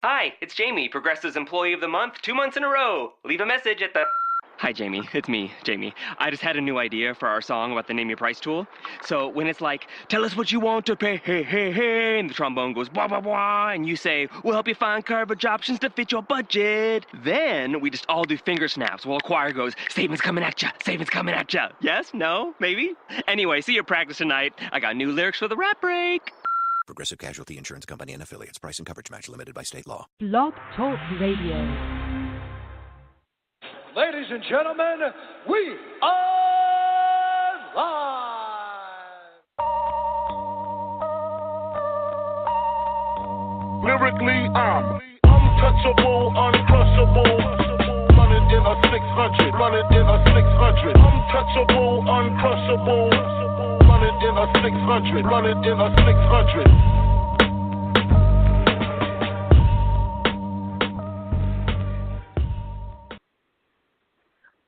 Hi, it's Jamie, Progressive's Employee of the Month, 2 months in a row. Leave a message at the... Hi, Jamie. It's me, Jamie. I just had a new idea for our song about the Name Your Price tool. So when it's like, tell us what you want to pay, hey, hey, hey, and the trombone goes, blah, blah, blah, and you say, we'll help you find coverage options to fit your budget. Then we just all do finger snaps while a choir goes, savings coming at ya, savings coming at ya. Yes? No? Maybe? Anyway, see your practice tonight. I got new lyrics for the rap break. Progressive Casualty Insurance Company and Affiliates. Price and coverage match limited by state law. Blog Talk Radio. Ladies and gentlemen, we are live! Lyrically, I'm untouchable, uncrushable. Running in a 600, running in a 600. Untouchable, uncrushable. Running in a 600, running in a 600.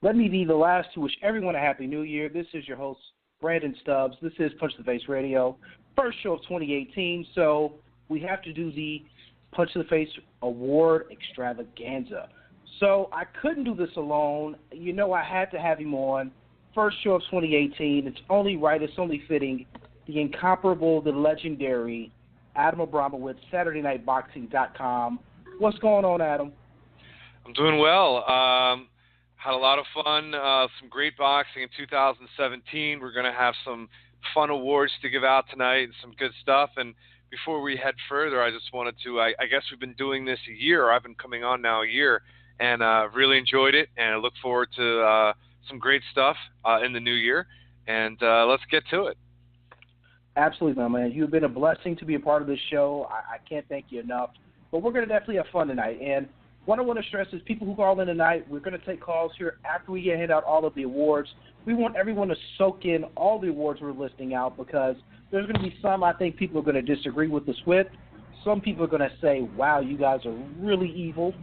Let me be the last to wish everyone a Happy New Year. This is your host, Brandon Stubbs. This is Punch the Face Radio, first show of 2018. So we have to do the Punch the Face Award Extravaganza. So I couldn't do this alone. You know, I had to have him on. First show of 2018. It's only right. It's only fitting. The incomparable, the legendary Adam Abramowitz, SaturdayNightBoxing.com. What's going on, Adam? I'm doing well. Had a lot of fun, some great boxing in 2017. We're going to have some fun awards to give out tonight and some good stuff. And before we head further, I just wanted to, I guess we've been doing this a year. I've been coming on now a year, and really enjoyed it. And I look forward to some great stuff in the new year. And let's get to it. Absolutely, my man. You've been a blessing to be a part of this show. I can't thank you enough. But we're going to definitely have fun tonight. And what I want to stress is people who call in tonight, we're going to take calls here after we hand out all of the awards. We want everyone to soak in all the awards we're listing out because there's going to be some I think people are going to disagree with us with. Some people are going to say, wow, you guys are really evil.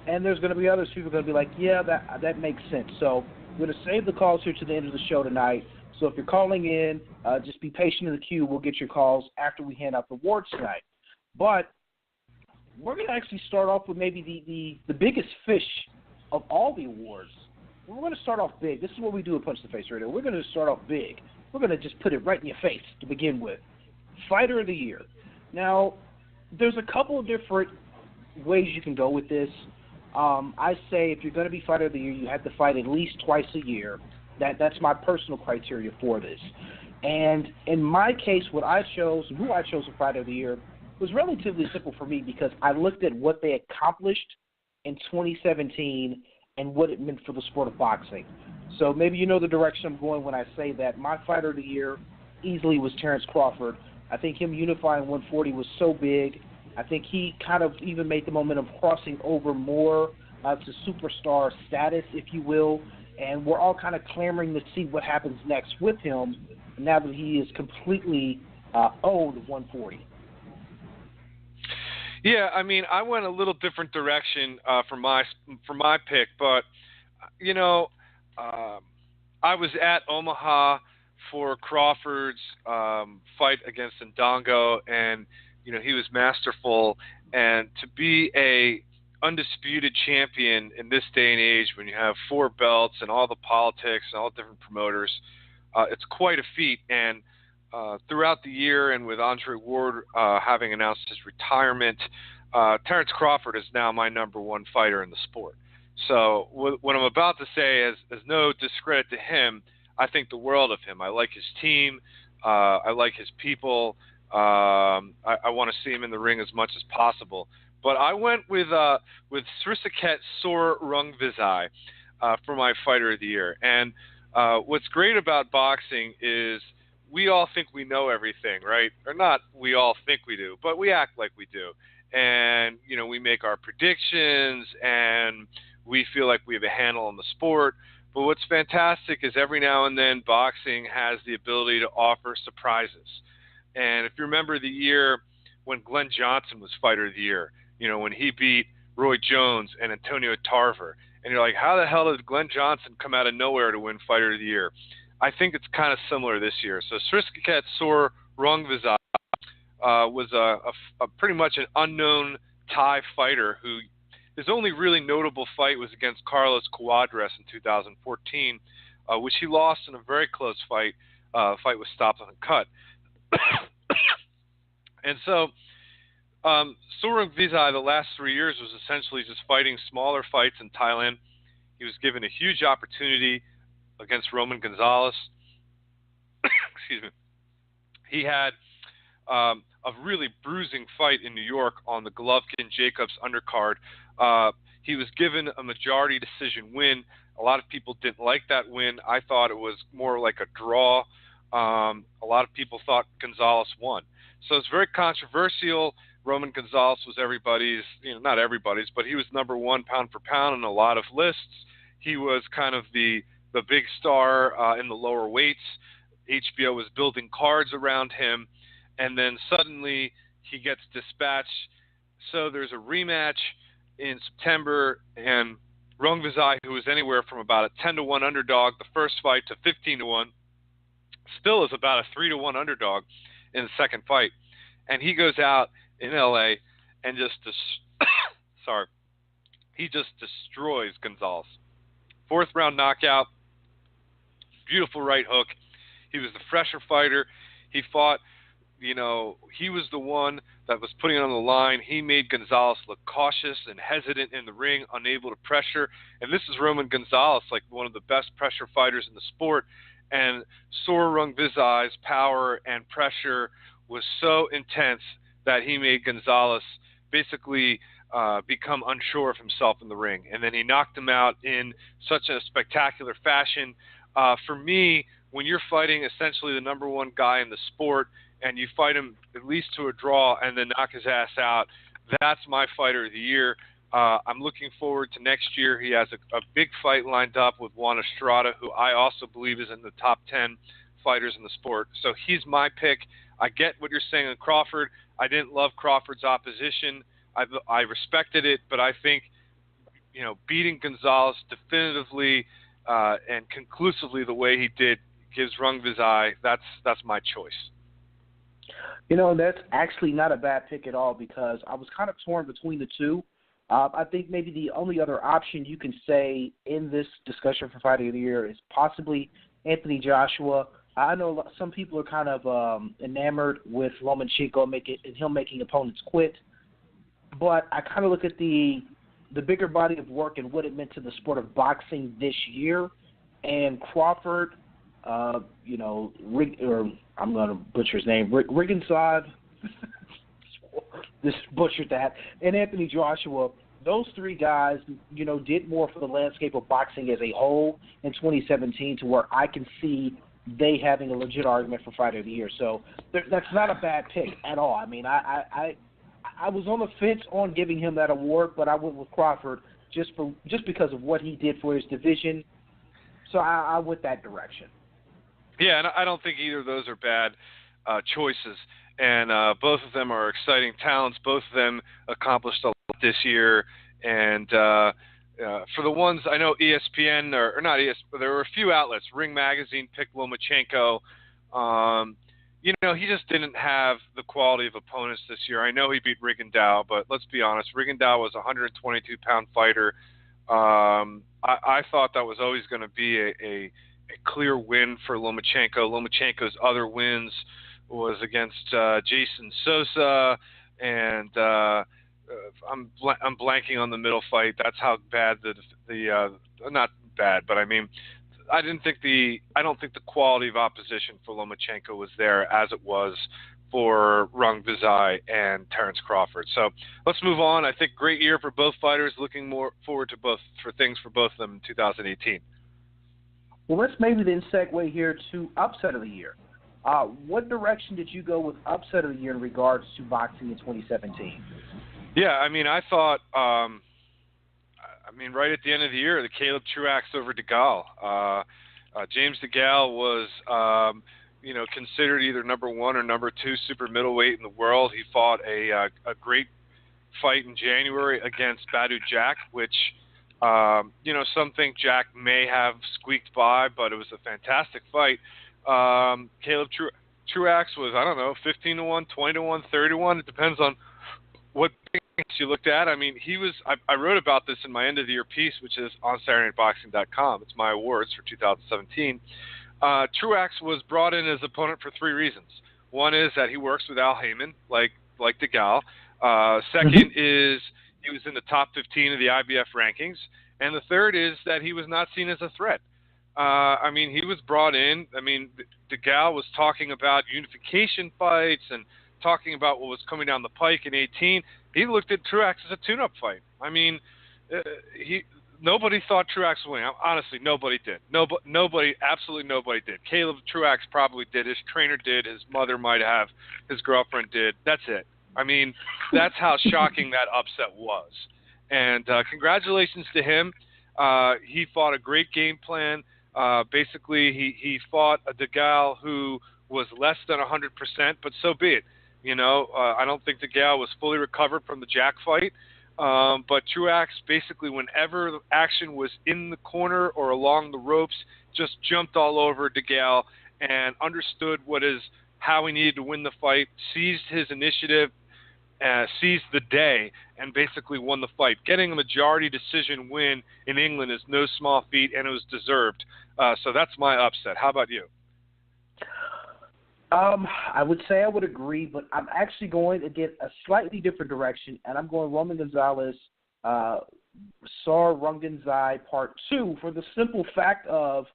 And there's going to be others people are going to be like, yeah, that makes sense. So we're going to save the calls here to the end of the show tonight. So if you're calling in, just be patient in the queue. We'll get your calls after we hand out the awards tonight. But we're going to actually start off with maybe the biggest fish of all the awards. We're going to start off big. This is what we do at Punch the Face Radio. We're going to start off big. We're going to just put it right in your face to begin with. Fighter of the Year. Now, there's a couple of different ways you can go with this. I say if you're going to be Fighter of the Year, you have to fight at least twice a year. That's my personal criteria for this. And in my case, what I chose, who I chose for Fighter of the Year, was relatively simple for me because I looked at what they accomplished in 2017 and what it meant for the sport of boxing. So maybe you know the direction I'm going when I say that my Fighter of the Year easily was Terrence Crawford. I think him unifying 140 was so big. I think he kind of even made the momentum crossing over more to superstar status, if you will. And we're all kind of clamoring to see what happens next with him now that he is completely owned 140. Yeah, I mean, I went a little different direction for my pick, but you know, I was at Omaha for Crawford's fight against Ndongo, and you know he was masterful. And to be a undisputed champion in this day and age, when you have 4 belts and all the politics and all the different promoters, it's quite a feat. And throughout the year, and with Andre Ward having announced his retirement, Terrence Crawford is now my number 1 fighter in the sport. So what I'm about to say is no discredit to him. I think the world of him. I like his team. I like his people. I want to see him in the ring as much as possible. But I went with Srisaket Sor Rungvisai for my Fighter of the Year. And what's great about boxing is we all think we know everything, right? Or not we all think we do, but we act like we do. And, you know, we make our predictions and we feel like we have a handle on the sport. But what's fantastic is every now and then boxing has the ability to offer surprises. And if you remember the year when Glenn Johnson was Fighter of the Year, you know, when he beat Roy Jones and Antonio Tarver, and you're like, how the hell did Glenn Johnson come out of nowhere to win Fighter of the Year? I think it's kind of similar this year. So Srisaket Sor Rungvisai was a pretty much an unknown Thai fighter who his only really notable fight was against Carlos Cuadras in 2014, which he lost in a very close fight. Fight was stopped on a cut. And so Sorung Vizai the last 3 years was essentially just fighting smaller fights in Thailand. He was given a huge opportunity against Roman Gonzalez. Excuse me. He had a really bruising fight in New York on the Golovkin-Jacobs undercard. He was given a majority decision win. A lot of people didn't like that win. I thought it was more like a draw. A lot of people thought Gonzalez won. So it's very controversial. Roman Gonzalez was everybody's, not everybody's, but he was number one pound for pound in a lot of lists. He was kind of the big star in the lower weights. HBO was building cards around him, and then suddenly he gets dispatched. So there's a rematch in September, and Rung Vizai, who was anywhere from about a 10-1 underdog the first fight to 15-1, still is about a 3-1 underdog in the second fight. And he goes out in LA and just he just destroys Gonzalez. Fourth round knockout, beautiful right hook. He was the fresher fighter. He fought, he was the one that was putting it on the line. He made Gonzalez look cautious and hesitant in the ring, unable to pressure. And this is Roman Gonzalez, like one of the best pressure fighters in the sport. And Sorung Vizai's power and pressure was so intense that he made Gonzalez basically become unsure of himself in the ring. And then he knocked him out in such a spectacular fashion. For me, when you're fighting essentially the number one guy in the sport and you fight him at least to a draw and then knock his ass out, that's my fighter of the year. I'm looking forward to next year. He has a big fight lined up with Juan Estrada, who I also believe is in the top 10 fighters in the sport. So he's my pick. I get what you're saying on Crawford. I didn't love Crawford's opposition. I respected it, but I think, beating Gonzalez definitively and conclusively the way he did gives Rung Vizai, that's my choice. That's actually not a bad pick at all because I was kind of torn between the two. I think maybe the only other option you can say in this discussion for Fighter of the Year is possibly Anthony Joshua. I know some people are kind of enamored with Lomachenko and him making opponents quit, but I kind of look at the bigger body of work and what it meant to the sport of boxing this year, and Crawford, I'm going to butcher his name, Riggensod, just butchered that, and Anthony Joshua. Those three guys, did more for the landscape of boxing as a whole in 2017 to where I can see they having a legit argument for Fighter of the Year. So that's not a bad pick at all. I mean, I was on the fence on giving him that award, but I went with Crawford just because of what he did for his division. So I went that direction. Yeah, and I don't think either of those are bad choices. And both of them are exciting talents. Both of them accomplished a lot this year. And for the ones, I know ESPN, or not ESPN, but there were a few outlets. Ring Magazine picked Lomachenko. He just didn't have the quality of opponents this year. I know he beat Rigondeaux, but let's be honest. Rigondeaux was a 122-pound fighter. I thought that was always going to be a clear win for Lomachenko. Lomachenko's other wins was against Jason Sosa, and I'm blanking on the middle fight. That's how bad the not bad, but I mean, I don't think the quality of opposition for Lomachenko was there as it was for Rung Vizai and Terence Crawford. So let's move on. I think great year for both fighters. Looking more forward to both of them in 2018. Well, let's maybe then segue here to upset of the year. What direction did you go with upset of the year in regards to boxing in 2017? Yeah, I mean, I thought, right at the end of the year, the Caleb Truax over DeGale. James DeGale was, considered either number one or number two super middleweight in the world. He fought a great fight in January against Badu Jack, which, some think Jack may have squeaked by, but it was a fantastic fight. Caleb Truax was, 15-1, 20-1, 30-1. It depends on what you looked at, I mean, I wrote about this in my end of the year piece, which is on SaturdayNightBoxing.com. It's my awards for 2017. Truax was brought in as opponent for 3 reasons. One is that he works with Al Heyman, like DeGal. Second is he was in the top 15 of the IBF rankings. And the third is that he was not seen as a threat. I mean, he was brought in. I mean, DeGal was talking about unification fights and talking about what was coming down the pike in 18. He looked at Truax as a tune-up fight. I mean, nobody thought Truax would win. Honestly, nobody did. Nobody, absolutely nobody did. Caleb Truax probably did. His trainer did. His mother might have. His girlfriend did. That's it. I mean, that's how shocking that upset was. And congratulations to him. He fought a great game plan. Basically, he fought a DeGal who was less than 100%, but so be it. You know, I don't think DeGal was fully recovered from the Jack fight. But Truax, basically, whenever the action was in the corner or along the ropes, just jumped all over DeGal and understood how he needed to win the fight, seized his initiative, seized the day, and basically won the fight. Getting a majority decision win in England is no small feat, and it was deserved. So that's my upset. How about you? I would say I would agree, but I'm actually going to get a slightly different direction, and I'm going Roman Gonzalez, Saur Runganzai Part 2 for the simple fact of,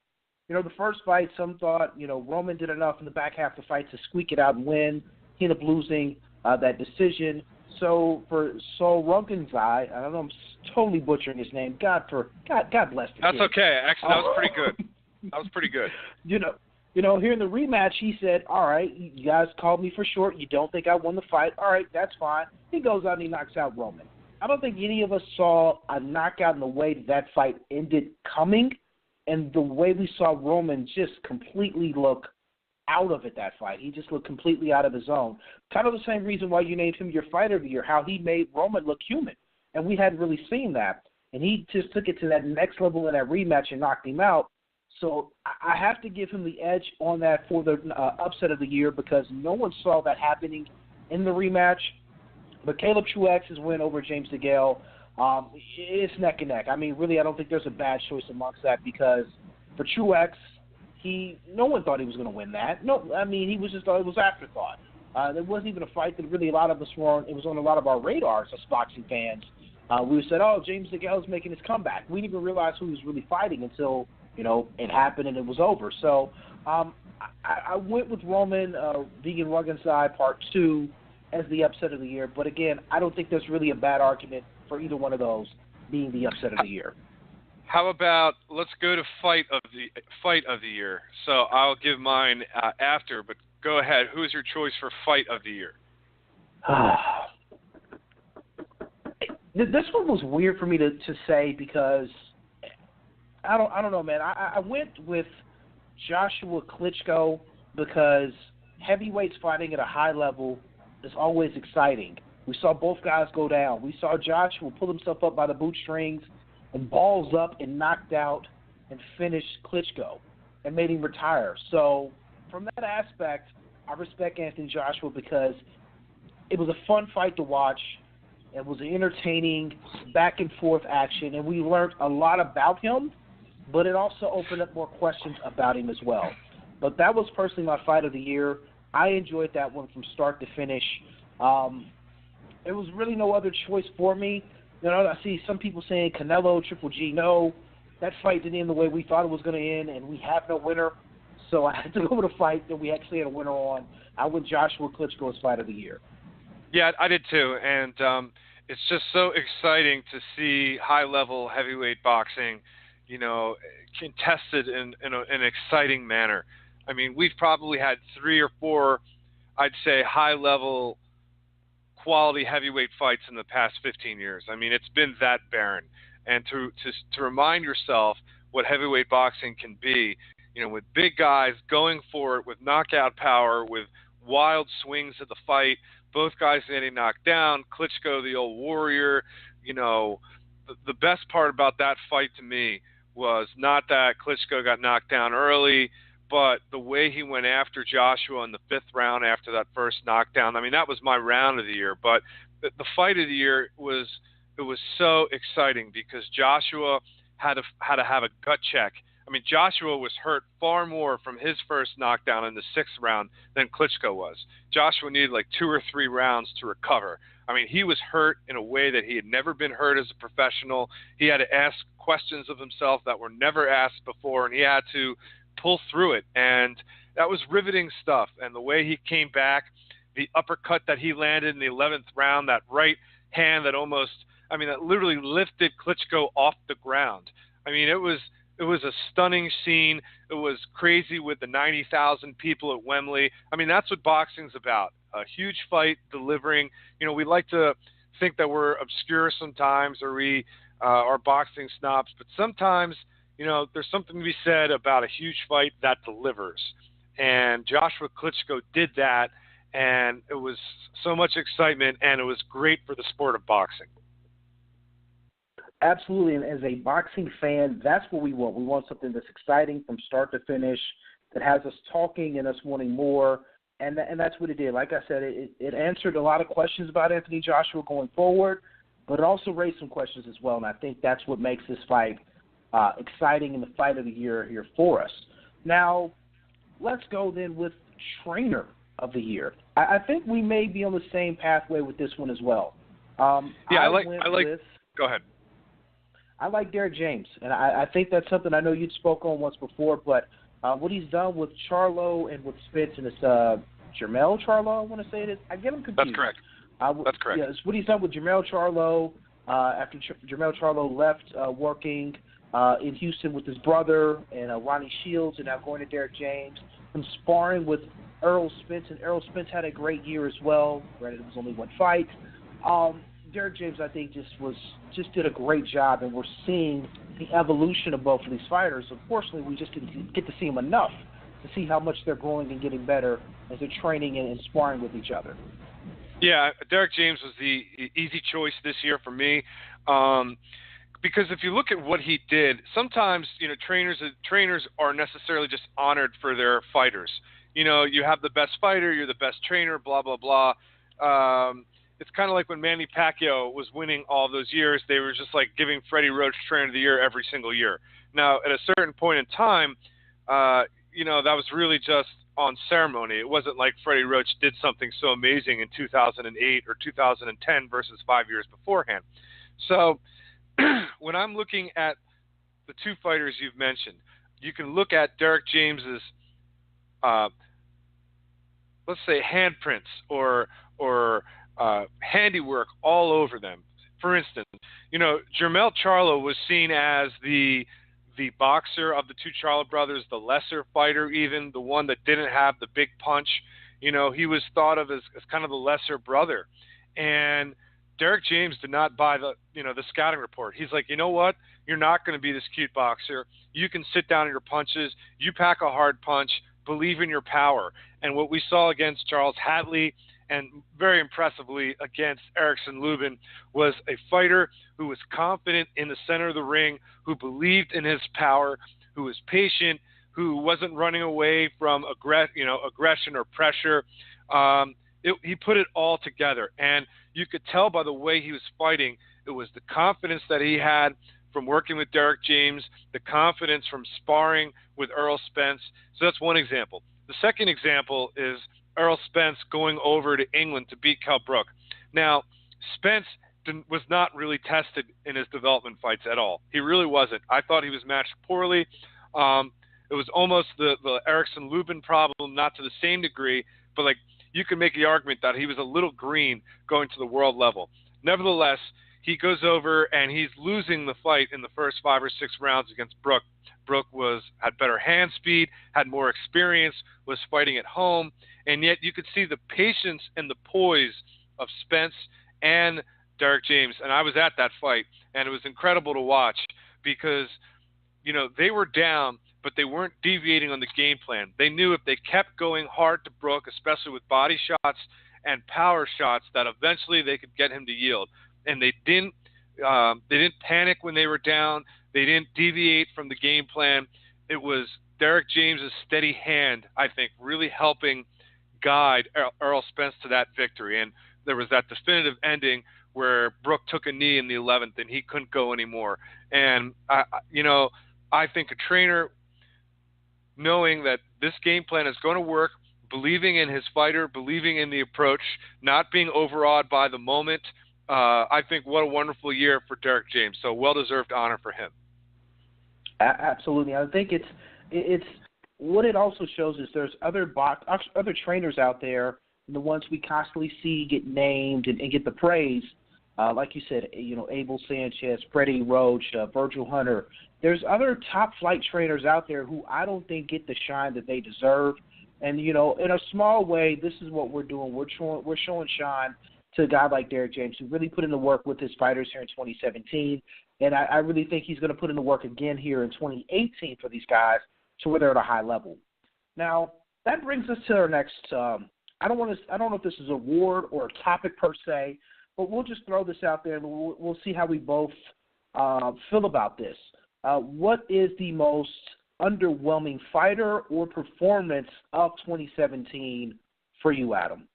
you know, the first fight, some thought, you know, Roman did enough in the back half of the fight to squeak it out and win. He ended up losing that decision. So for Saur Runganzai, I don't know, I'm totally butchering his name. God bless the That's kid. okay. Actually, that was pretty good. That was pretty good. You know, here in the rematch, he said, all right, you guys called me for short. You don't think I won the fight. All right, that's fine. He goes out and he knocks out Roman. I don't think any of us saw a knockout in the way that fight ended coming, and the way we saw Roman just completely look out of it that fight. He just looked completely out of his zone. Kind of the same reason why you named him your fighter of the year, how he made Roman look human. And we hadn't really seen that. And he just took it to that next level in that rematch and knocked him out. So I have to give him the edge on that for the upset of the year because no one saw that happening in the rematch. But Caleb Truax's win over James DeGale, it's neck and neck. I mean, really, I don't think there's a bad choice amongst that because for Truax, no one thought he was going to win that. No, I mean, he was just it was afterthought. There wasn't even a fight that really a lot of us were on. It was on a lot of our radars as boxing fans. We said, oh, James DeGale is making his comeback. We didn't even realize who he was really fighting until, you know, it happened and it was over. So I went with Roman Vegan Runganzai Part 2 as the upset of the year. But, again, I don't think there's really a bad argument for either one of those being the upset of the year. How about let's go to fight of the year. So I'll give mine after, but go ahead. Who is your choice for fight of the year? This one was weird for me to say because I don't know, man. I went with Joshua Klitschko because heavyweights fighting at a high level is always exciting. We saw both guys go down. We saw Joshua pull himself up by the bootstrings and balls up and knocked out and finished Klitschko and made him retire. So from that aspect, I respect Anthony Joshua because it was a fun fight to watch. It was an entertaining back-and-forth action, and we learned a lot about him, but it also opened up more questions about him as well. But that was personally my fight of the year. I enjoyed that one from start to finish. There was really no other choice for me. You know, I see some people saying Canelo, Triple G. No, that fight didn't end the way we thought it was going to end, and we have no winner. So I had to go with a fight that we actually had a winner on. I went Joshua Klitschko's fight of the year. Yeah, I did too, and it's just so exciting to see high-level heavyweight boxing, you know, contested in an exciting manner. I mean, we've probably had 3 or 4, I'd say, high-level quality heavyweight fights in the past 15 years. I mean, it's been that barren. And to remind yourself what heavyweight boxing can be, you know, with big guys going for it, with knockout power, with wild swings of the fight, both guys getting knocked down, Klitschko, the old warrior. You know, the best part about that fight to me was not that Klitschko got knocked down early, but the way he went after Joshua in the 5th round after that first knockdown. I mean, that was my round of the year, but the fight of the year was so exciting because Joshua had to have a gut check. I mean, Joshua was hurt far more from his first knockdown in the 6th round than Klitschko was. Joshua needed like 2 or 3 rounds to recover. I mean, he was hurt in a way that he had never been hurt as a professional. He had to ask questions of himself that were never asked before, and he had to pull through it. And that was riveting stuff. And the way he came back, the uppercut that he landed in the 11th round, that right hand that that literally lifted Klitschko off the ground. I mean, it was a stunning scene. It was crazy with the 90,000 people at Wembley. I mean, that's what boxing's about. A huge fight delivering. You know, we like to think that we're obscure sometimes, or we are boxing snobs, but sometimes, you know, there's something to be said about a huge fight that delivers. And Joshua Klitschko did that, and it was so much excitement, and it was great for the sport of boxing. Absolutely, and as a boxing fan, that's what we want. We want something that's exciting from start to finish, that has us talking and us wanting more, and that's what it did. Like I said, it answered a lot of questions about Anthony Joshua going forward, but it also raised some questions as well, and I think that's what makes this fight exciting and the fight of the year here for us. Now, let's go then with trainer of the year. I think we may be on the same pathway with this one as well. I like. Go ahead. I like Derek James, and I think that's something I know you'd spoke on once before, but what he's done with Charlo and with Spence, and it's Jermell Charlo, I want to say it is. I get him confused. That's correct. That's correct. Yeah, it's what he's done with Jermell Charlo after Jermell Charlo left working in Houston with his brother and Ronnie Shields, and now going to Derek James. Him sparring with Errol Spence, and Errol Spence had a great year as well. Granted, it was only one fight. Derek James, I think, just did a great job, and we're seeing the evolution of both of these fighters. Unfortunately, we just didn't get to see them enough to see how much they're growing and getting better as they're training and sparring with each other. Yeah, Derek James was the easy choice this year for me, because if you look at what he did, sometimes, you know, trainers are necessarily just honored for their fighters. You know, you have the best fighter, you're the best trainer, blah blah blah. It's kind of like when Manny Pacquiao was winning all those years, they were just like giving Freddie Roach Trainer of the Year every single year. Now, at a certain point in time, you know, that was really just on ceremony. It wasn't like Freddie Roach did something so amazing in 2008 or 2010 versus 5 years beforehand. So when I'm looking at the two fighters you've mentioned, you can look at Derek James's, let's say, handprints or handiwork all over them. For instance, you know, Jermell Charlo was seen as the boxer of the two Charlo brothers, the lesser fighter, even the one that didn't have the big punch. You know, he was thought of as kind of the lesser brother. And Derek James did not buy the scouting report. He's like, you know what? You're not going to be this cute boxer. You can sit down in your punches. You pack a hard punch. Believe in your power. And what we saw against Charles Hadley, and very impressively against Erickson Lubin, was a fighter who was confident in the center of the ring, who believed in his power, who was patient, who wasn't running away from aggression or pressure. He put it all together, and you could tell by the way he was fighting, it was the confidence that he had from working with Derek James, the confidence from sparring with Errol Spence. So that's one example. The second example is Errol Spence going over to England to beat Kell Brook. Now, Spence was not really tested in his development fights at all. He really wasn't. I thought he was matched poorly. It was almost the Erickson Lubin problem, not to the same degree, but like you could make the argument that he was a little green going to the world level. Nevertheless, he goes over and he's losing the fight in the first 5 or 6 rounds against Brook. Brook had better hand speed, had more experience, was fighting at home, and yet you could see the patience and the poise of Spence and Derek James. And I was at that fight, and it was incredible to watch because, you know, they were down, but they weren't deviating on the game plan. They knew if they kept going hard to Brook, especially with body shots and power shots, that eventually they could get him to yield. And they didn't panic when they were down. They didn't deviate from the game plan. It was Derek James's steady hand, I think, really helping guide Errol Spence to that victory. And that definitive ending where Brook took a knee in the 11th and he couldn't go anymore. And I think a trainer, knowing that this game plan is going to work, believing in his fighter, believing in the approach, not being overawed by the moment. I think what a wonderful year for Derek James. So well-deserved honor for him. Absolutely. I think it's what it also shows is there's other trainers out there, the ones we constantly see get named and get the praise. Like you said, Abel Sanchez, Freddie Roach, Virgil Hunter. There's other top flight trainers out there who I don't think get the shine that they deserve. And, in a small way, this is what we're doing. We're showing shine to a guy like Derek James, who really put in the work with his fighters here in 2017. And I really think he's going to put in the work again here in 2018 for these guys to where they're at a high level. Now, that brings us to our next I don't know if this is an award or a topic per se, but we'll just throw this out there and we'll see how we both feel about this. What is the most underwhelming fighter or performance of 2017 for you, Adam?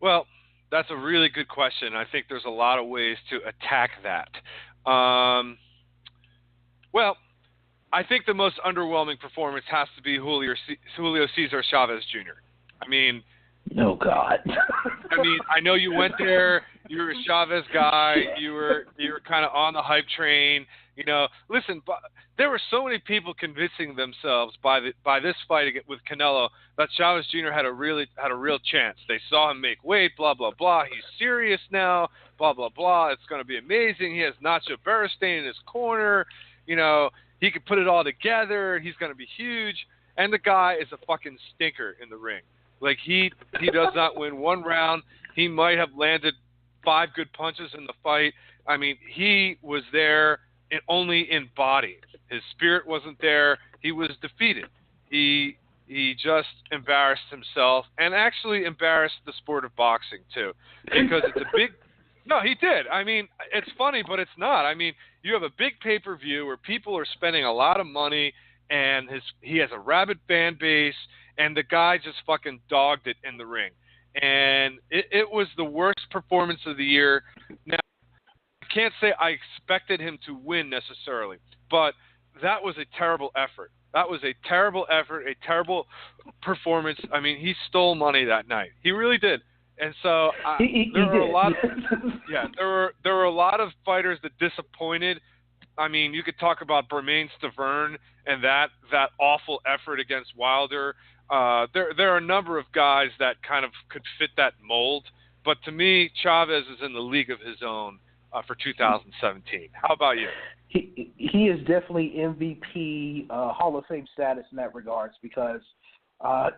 Well, that's a really good question. I think there's a lot of ways to attack that. Well, I think the most underwhelming performance has to be Julio Cesar Chavez Jr. I mean, oh God. I know you went there. You were a Chavez guy. You were kind of on the hype train. Listen, there were so many people convincing themselves by this fight with Canelo that Chavez Jr. had a real chance. They saw him make weight, blah blah blah. He's serious now, blah blah blah. It's going to be amazing. He has Nacho Beristain in his corner. He could put it all together. He's going to be huge. And the guy is a fucking stinker in the ring. Like, he does not win one round. He might have landed 5 good punches in the fight. I mean, he was there only in body. His spirit wasn't there. He was defeated. He just embarrassed himself and actually embarrassed the sport of boxing too, because it's a big. No, he did. I mean, it's funny, but it's not. I mean, you have a big pay-per-view where people are spending a lot of money, and he has a rabid fan base, and the guy just fucking dogged it in the ring. And it was the worst performance of the year. Now, I can't say I expected him to win necessarily, but that was a terrible effort. That was a terrible effort, a terrible performance. I mean, he stole money that night. He really did. And so there were a lot of fighters that disappointed. I mean, you could talk about Bermain Stavern and that awful effort against Wilder. There are a number of guys that kind of could fit that mold. But to me, Chavez is in the league of his own for 2017. How about you? He is definitely MVP Hall of Fame status in that regards because I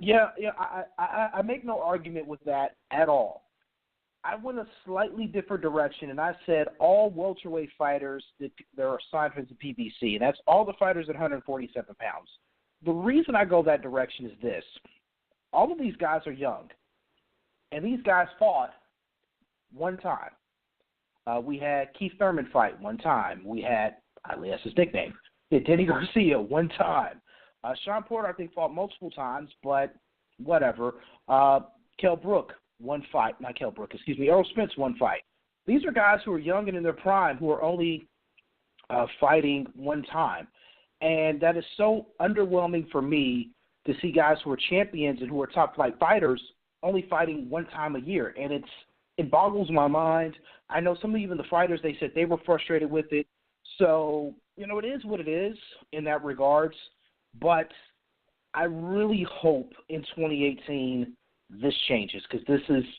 make no argument with that at all. I went a slightly different direction, and I said all welterweight fighters that are assigned to the PBC, and that's all the fighters at 147 pounds. The reason I go that direction is this. All of these guys are young, and these guys fought one time. We had Keith Thurman fight one time. We had, that's his nickname, Denny Garcia one time. Sean Porter, I think, fought multiple times, but whatever. Earl Spence one fight. These are guys who are young and in their prime who are only fighting one time. And that is so underwhelming for me to see guys who are champions and who are top flight fighters only fighting one time a year. And it boggles my mind. I know some of even the fighters, they said they were frustrated with it. So, it is what it is in that regards. But I really hope in 2018 this changes because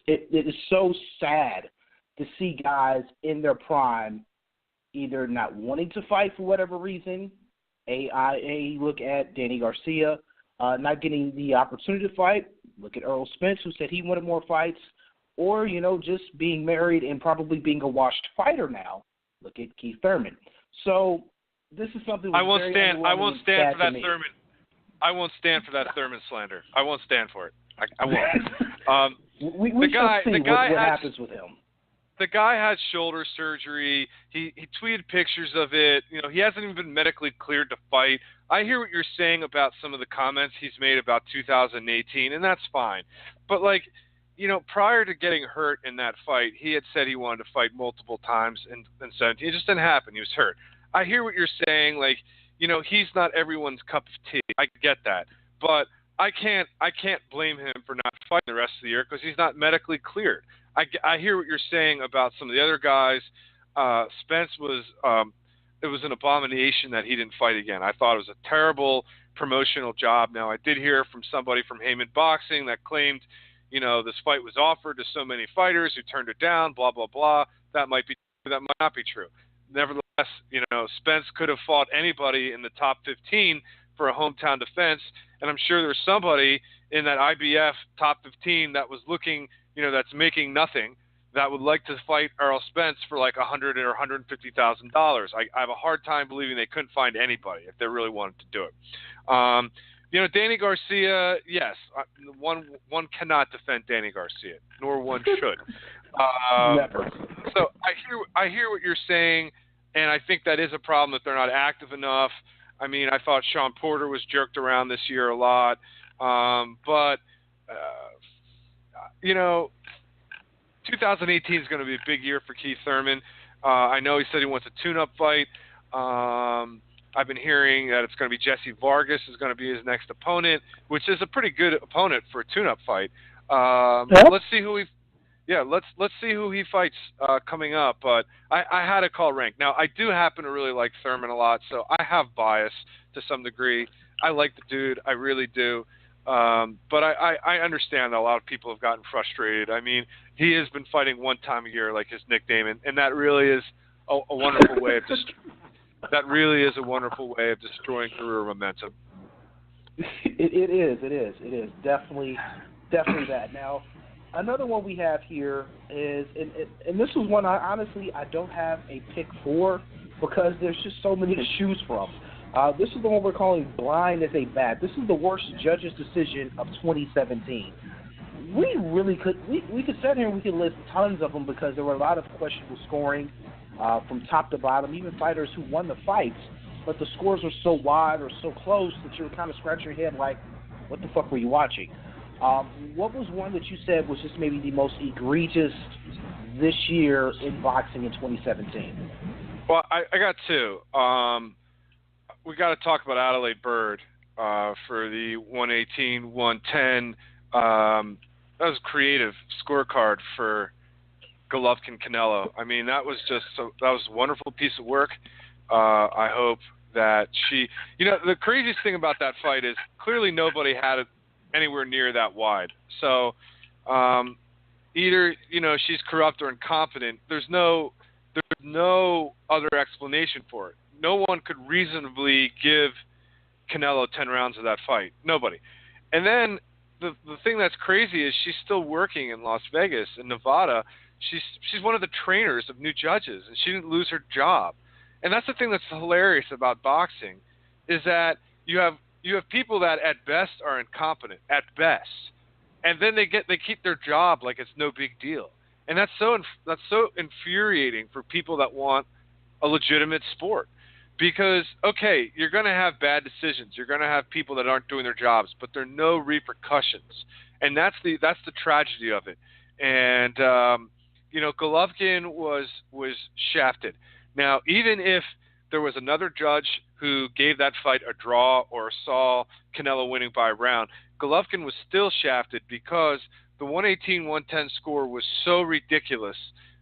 it is so sad to see guys in their prime either not wanting to fight for whatever reason. Look at Danny Garcia not getting the opportunity to fight. Look at Earl Spence, who said he wanted more fights. Or, just being married and probably being a washed fighter now. Look at Keith Thurman. So this is something I won't stand for that Thurman. I won't stand for that Thurman slander. I won't stand for it. I won't. We shall see what happens with him. The guy had shoulder surgery. He tweeted pictures of it. He hasn't even been medically cleared to fight. I hear what you're saying about some of the comments he's made about 2018, and that's fine. But, like, you know, prior to getting hurt in that fight, he had said he wanted to fight multiple times in 17. It just didn't happen. He was hurt. I hear what you're saying. Like, you know, he's not everyone's cup of tea. I get that. But I can't blame him for not fighting the rest of the year because he's not medically cleared. I hear what you're saying about some of the other guys. Spence was it was an abomination that he didn't fight again. I thought it was a terrible promotional job. Now, I did hear from somebody from Heyman Boxing that claimed, you know, this fight was offered to so many fighters who turned it down, blah, blah, blah. That might not be true. Nevertheless, you know, Spence could have fought anybody in the top 15 for a hometown defense, and I'm sure there's somebody in that IBF top 15 that was looking, you know, that's making nothing, that would like to fight Errol Spence for like $100,000 or $150,000. I have a hard time believing they couldn't find anybody if they really wanted to do it. You know, Danny Garcia, yes, one cannot defend Danny Garcia, nor one should. Never. So I hear what you're saying, and I think that is a problem that they're not active enough. I mean, I thought Sean Porter was jerked around this year a lot, but you know, 2018 is going to be a big year for Keith Thurman. I know he said he wants a tune-up fight. I've been hearing that it's going to be Jesse Vargas is going to be his next opponent, which is a pretty good opponent for a tune-up fight. Let's see who let's see who he fights coming up. But I had to call rank. Now, I do happen to really like Thurman a lot, so I have bias to some degree. I like the dude. I really do. But I understand that a lot of people have gotten frustrated. I mean, he has been fighting one time a year, like his nickname, and that really is a wonderful way of a wonderful way of destroying career momentum. It is definitely that. Now, another one we have here is, and this is one I don't have a pick for because there's just so many to choose from. This is the one we're calling blind as a bat. This is the worst judge's decision of 2017. We could sit here and we could list tons of them because there were a lot of questionable scoring from top to bottom, even fighters who won the fights, but the scores were so wide or so close that you were kind of scratching your head like, what the fuck were you watching? What was one that you said was just maybe the most egregious this year in boxing in 2017? Well, I got two. We got to talk about Adelaide Byrd for the 118-110. That was a creative scorecard for Golovkin-Canelo. I mean, that was a wonderful piece of work. I hope that she, you know, the craziest thing about that fight is clearly nobody had it anywhere near that wide. So either, you know, she's corrupt or incompetent. There's no other explanation for it. No one could reasonably give Canelo 10 rounds of that fight. Nobody. And then the thing that's crazy is she's still working in Las Vegas, in Nevada. She's one of the trainers of new judges, and she didn't lose her job. And that's the thing that's hilarious about boxing, is that you have people that at best are incompetent, at best, and then they keep their job like it's no big deal. And that's so infuriating for people that want a legitimate sport. Because, okay, you're going to have bad decisions. You're going to have people that aren't doing their jobs, but there are no repercussions. And that's the tragedy of it. And, you know, Golovkin was shafted. Now, even if there was another judge who gave that fight a draw or saw Canelo winning by a round, Golovkin was still shafted because the 118-110 score was so ridiculous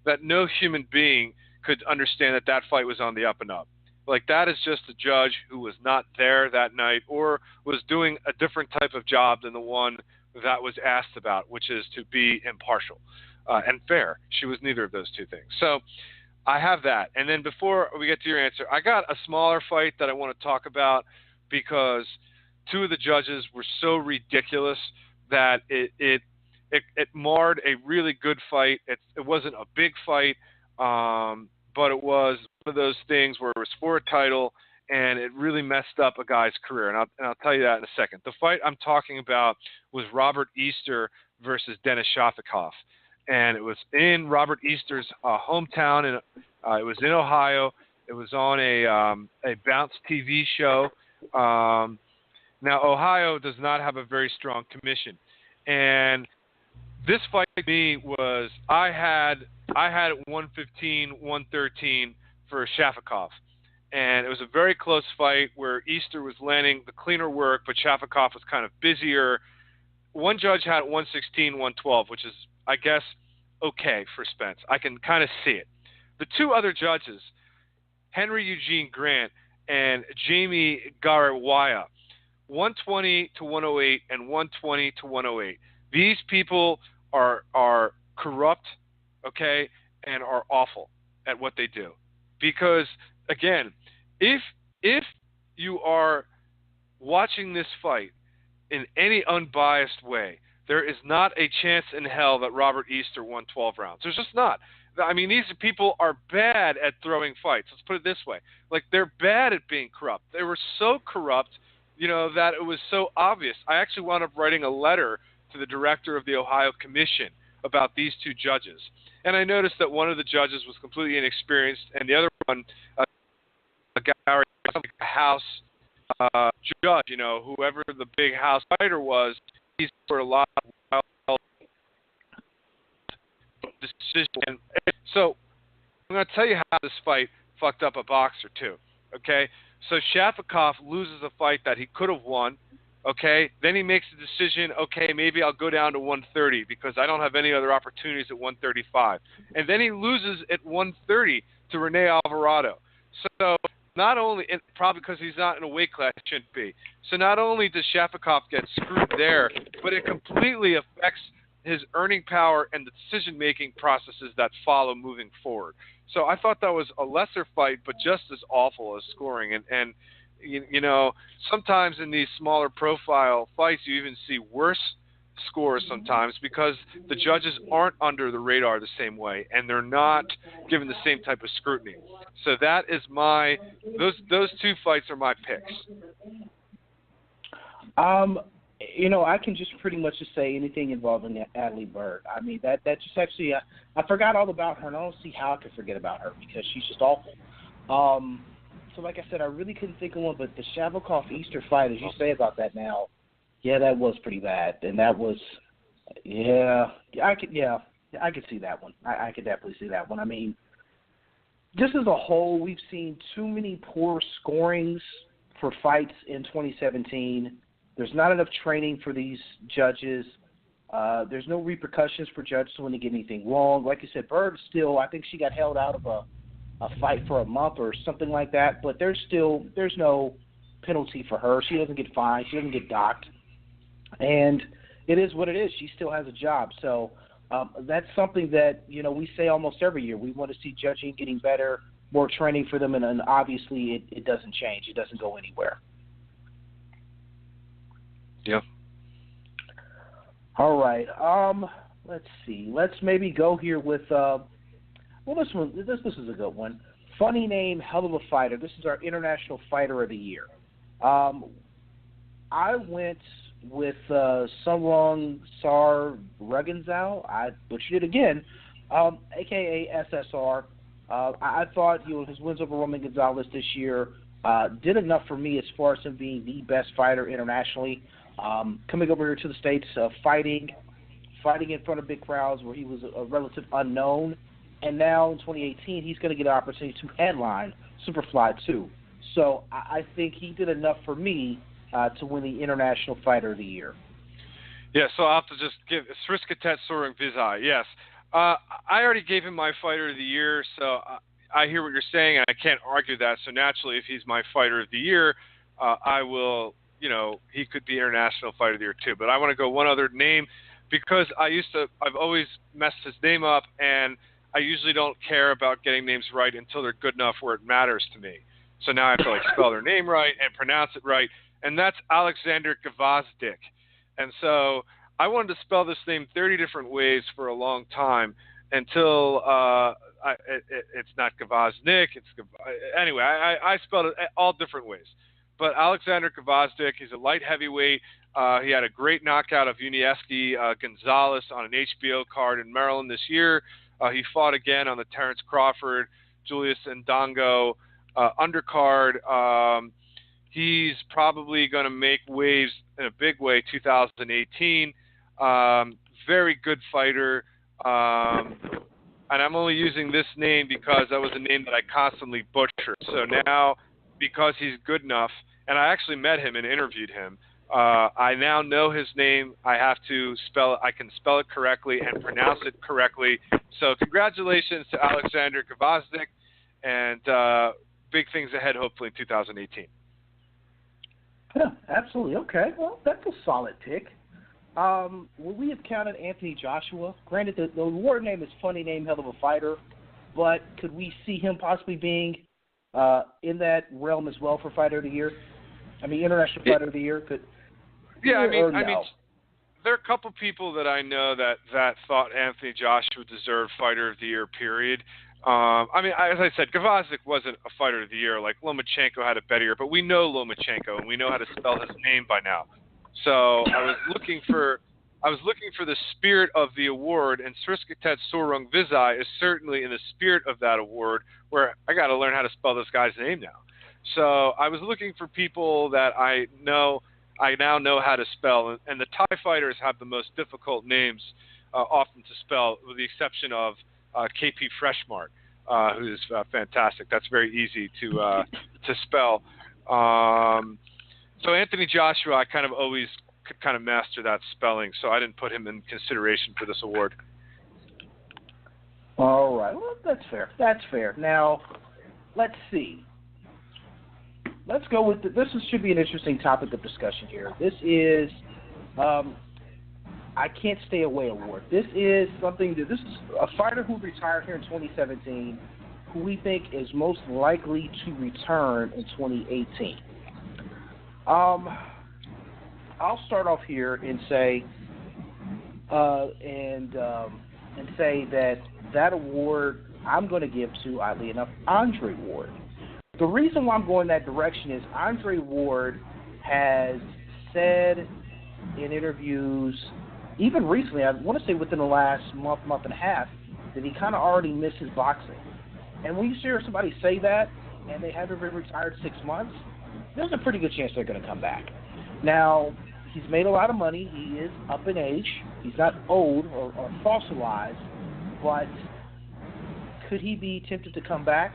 that no human being could understand that fight was on the up and up. Like, that is just a judge who was not there that night or was doing a different type of job than the one that was asked about, which is to be impartial and fair. She was neither of those two things. So I have that. And then before we get to your answer, I got a smaller fight that I want to talk about because two of the judges were so ridiculous that it marred a really good fight. It wasn't a big fight, but it was one of those things where it was for a title, and it really messed up a guy's career. And I'll tell you that in a second. The fight I'm talking about was Robert Easter versus Dennis Shafikov, and it was in Robert Easter's hometown, and it was in Ohio. It was on a Bounce TV show. Now, Ohio does not have a very strong commission. And this fight to me was, I had it 115, 113 for Shafikov. And it was a very close fight where Easter was landing the cleaner work, but Shafikov was kind of busier. One judge had 116, 112, which is, I guess, okay for Spence. I can kind of see it. The two other judges, Henry Eugene Grant and Jamie Garawaya, 120 to 108 and 120 to 108. These people are corrupt, okay, and are awful at what they do. Because, again, if you are watching this fight in any unbiased way, there is not a chance in hell that Robert Easter won 12 rounds. There's just not. I mean, these people are bad at throwing fights. Let's put it this way. Like, they're bad at being corrupt. They were so corrupt, that it was so obvious. I actually wound up writing a letter to the director of the Ohio Commission about these two judges. And I noticed that one of the judges was completely inexperienced, and the other one, a guy, a house judge, whoever the big house fighter was, he's for a lot of wild decisions. And so I'm going to tell you how this fight fucked up a boxer too. Okay, so Shafikov loses a fight that he could have won. Okay, then he makes the decision, okay, maybe I'll go down to 130 because I don't have any other opportunities at 135. And then he loses at 130 to Rene Alvarado. So not only, and probably because he's not in a weight class he shouldn't be. So not only does Shafikov get screwed there, but it completely affects his earning power and the decision-making processes that follow moving forward. So I thought that was a lesser fight, but just as awful as scoring. And sometimes in these smaller profile fights, you even see worse scores sometimes because the judges aren't under the radar the same way, and they're not given the same type of scrutiny. So that is those two fights are my picks. I can just pretty much just say anything involving Adley Byrd. I mean, that just actually, I forgot all about her, and I don't see how I could forget about her because she's just awful. So like I said, I really couldn't think of one, but the Shafikov Easter fight, as you say about that now, yeah, that was pretty bad. And that was, I could see that one. I could definitely see that one. I mean, just as a whole, we've seen too many poor scorings for fights in 2017. There's not enough training for these judges. There's no repercussions for judges when they get anything wrong. Like you said, Bird still, I think she got held out of a fight for a month or something like that, but there's no penalty for her. She doesn't get fined. She doesn't get docked. And it is what it is. She still has a job. So that's something that, we say almost every year. We want to see judging getting better, more training for them, and obviously it doesn't change. It doesn't go anywhere. Yeah. All right. Let's see. Let's maybe go here with this is a good one. Funny name, hell of a fighter. This is our International Fighter of the Year. I went with Sunwon Sar Ruggenzau. I butchered it again, a.k.a. SSR. I thought his wins over Roman Gonzalez this year did enough for me as far as him being the best fighter internationally. Coming over here to the States, fighting in front of big crowds where he was a relative unknown. And now in 2018, he's going to get an opportunity to headline Superfly 2. So I think he did enough for me to win the International Fighter of the Year. Yeah, so I'll have to just give Sriskatet Soring Vizai. Yes. I already gave him my Fighter of the Year, so I hear what you're saying, and I can't argue that. So naturally, if he's my Fighter of the Year, I will, he could be International Fighter of the Year too. But I want to go one other name because I've always messed his name up, and I usually don't care about getting names right until they're good enough where it matters to me. So now I have to spell their name right and pronounce it right, and that's Alexander Gvozdyk. And so I wanted to spell this name 30 different ways for a long time until it's not Gvozdyk. Anyway, I spelled it all different ways. But Alexander Gvozdyk, he's a light heavyweight. He had a great knockout of Unieski Gonzalez on an HBO card in Maryland this year. He fought again on the Terrence Crawford, Julius Ndongo undercard. He's probably going to make waves in a big way 2018. Very good fighter. And I'm only using this name because that was a name that I constantly butchered. So now, because he's good enough, and I actually met him and interviewed him, I now know his name. I can spell it correctly and pronounce it correctly. So congratulations to Alexander Kvasnik, and big things ahead hopefully in 2018. Yeah, absolutely. Okay, well, that's a solid pick. Would we have counted Anthony Joshua? Granted, the award name is funny name, hell of a fighter, but could we see him possibly being in that realm as well for Fighter of the Year? I mean, International Fighter of the Year? I mean, there are a couple people that I know that thought Anthony Joshua deserved Fighter of the Year, period. I mean, as I said, Kvasnik wasn't a Fighter of the Year. Like, Lomachenko had a better year, but we know Lomachenko, and we know how to spell his name by now. So I was looking for the spirit of the award, and Sriskatet Sorung Vizai is certainly in the spirit of that award, where I got to learn how to spell this guy's name now. So I was looking for people that I now know how to spell, and the Thai fighters have the most difficult names often to spell, with the exception of KP Freshmart, who is fantastic. That's very easy to spell. So Anthony Joshua, I kind of always could kind of master that spelling, so I didn't put him in consideration for this award. All right. Well, that's fair. That's fair. Now, let's see. Let's go with this. Should be an interesting topic of discussion here. This is I Can't Stay Away award. This is a fighter who retired here in 2017, who we think is most likely to return in 2018. I'll start off here and say that award I'm going to give to, oddly enough, Andre Ward. The reason why I'm going that direction is Andre Ward has said in interviews, even recently, I want to say within the last month and a half, that he kind of already misses boxing. And when you hear somebody say that and they haven't been retired 6 months, there's a pretty good chance they're going to come back. Now, he's made a lot of money. He is up in age. He's not old or fossilized, but could he be tempted to come back?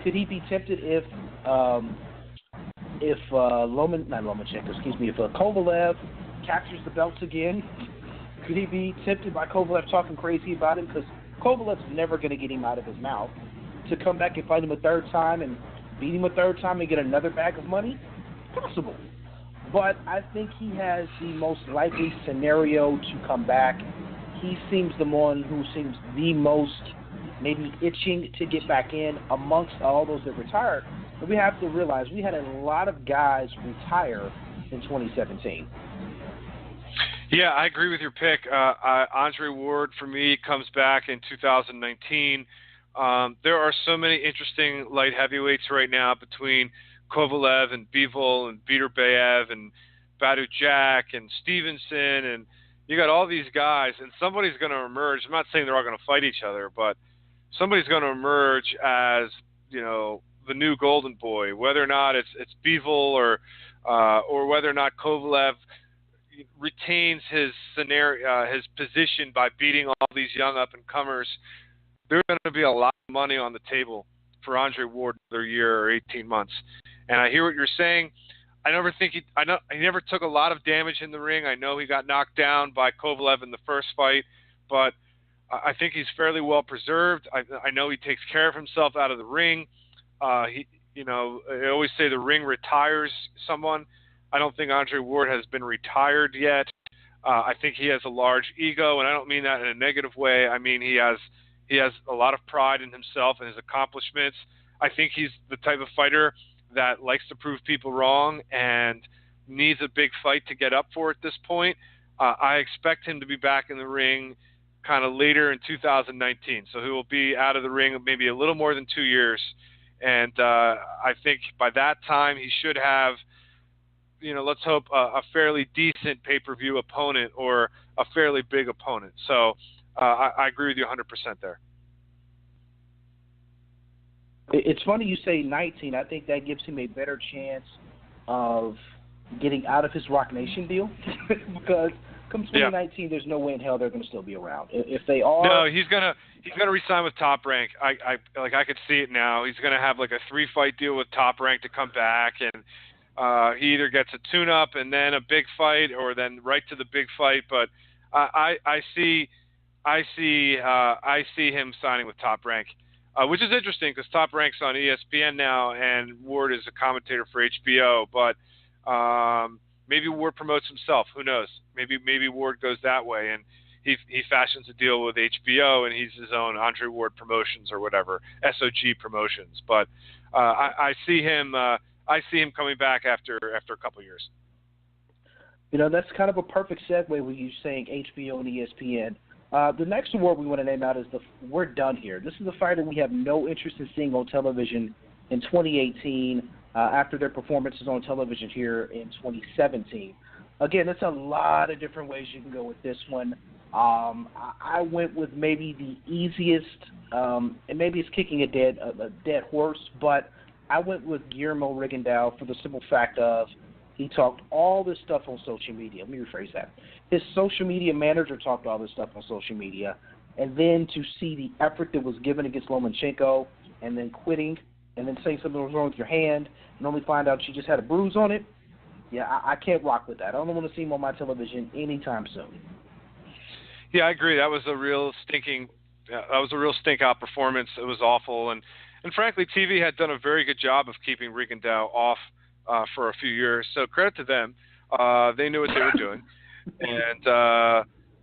Could he be tempted if Kovalev captures the belts again? Could he be tempted by Kovalev talking crazy about him? Because Kovalev's never going to get him out of his mouth. To come back and fight him a third time and beat him a third time and get another bag of money? Possible. But I think he has the most likely scenario to come back. He seems the one who seems the most maybe itching to get back in amongst all those that retired. But we have to realize we had a lot of guys retire in 2017. Yeah, I agree with your pick. Andre Ward, for me, comes back in 2019. There are so many interesting light heavyweights right now between Kovalev and Bivol and Beterbiev and Badu Jack and Stevenson, and you got all these guys, and somebody's going to emerge. I'm not saying they're all going to fight each other, but somebody's going to emerge as, the new golden boy, whether or not it's Bivol or whether or not Kovalev retains his scenario, his position by beating all these young up-and-comers. There's going to be a lot of money on the table for Andre Ward another year or 18 months. And I hear what you're saying. I never think he never took a lot of damage in the ring. I know he got knocked down by Kovalev in the first fight, but I think he's fairly well preserved. I know he takes care of himself out of the ring. I always say the ring retires someone. I don't think Andre Ward has been retired yet. I think he has a large ego, and I don't mean that in a negative way. I mean he has a lot of pride in himself and his accomplishments. I think he's the type of fighter that likes to prove people wrong and needs a big fight to get up for at this point. I expect him to be back in the ring kind of later in 2019. So he will be out of the ring maybe a little more than 2 years. And I think by that time he should have, let's hope a fairly decent pay-per-view opponent or a fairly big opponent. So I agree with you 100% there. It's funny you say 19. I think that gives him a better chance of getting out of his Rock Nation deal because come 2019, there's no way in hell they're going to still be around. If they are, no, he's gonna resign with Top Rank. I could see it now. He's gonna have like a 3-fight deal with Top Rank to come back, and he either gets a tune-up and then a big fight, or then right to the big fight. But I see him signing with Top Rank, which is interesting because Top Rank's on ESPN now, and Ward is a commentator for HBO. But maybe Ward promotes himself. Who knows? Maybe Ward goes that way, and he fashions a deal with HBO, and he's his own Andre Ward Promotions or whatever, SOG Promotions. But I see him coming back after a couple of years. You know, that's kind of a perfect segue with you saying HBO and ESPN. The next award we want to name out is We're Done Here. This is a fighter we have no interest in seeing on television in 2018 after their performances on television here in 2017. Again, there's a lot of different ways you can go with this one. I went with maybe the easiest, and maybe it's kicking a dead horse, but I went with Guillermo Rigondeaux for the simple fact of he talked all this stuff on social media. Let me rephrase that. His social media manager talked all this stuff on social media, and then to see the effort that was given against Lomachenko and then quitting and then saying something was wrong with your hand and only find out she just had a bruise on it, yeah, I can't rock with that. I don't want to see him on my television anytime soon. Yeah, I agree. That was a real stink-out performance. It was awful. And frankly, TV had done a very good job of keeping Rigondeaux off for a few years. So credit to them. They knew what they were doing. And,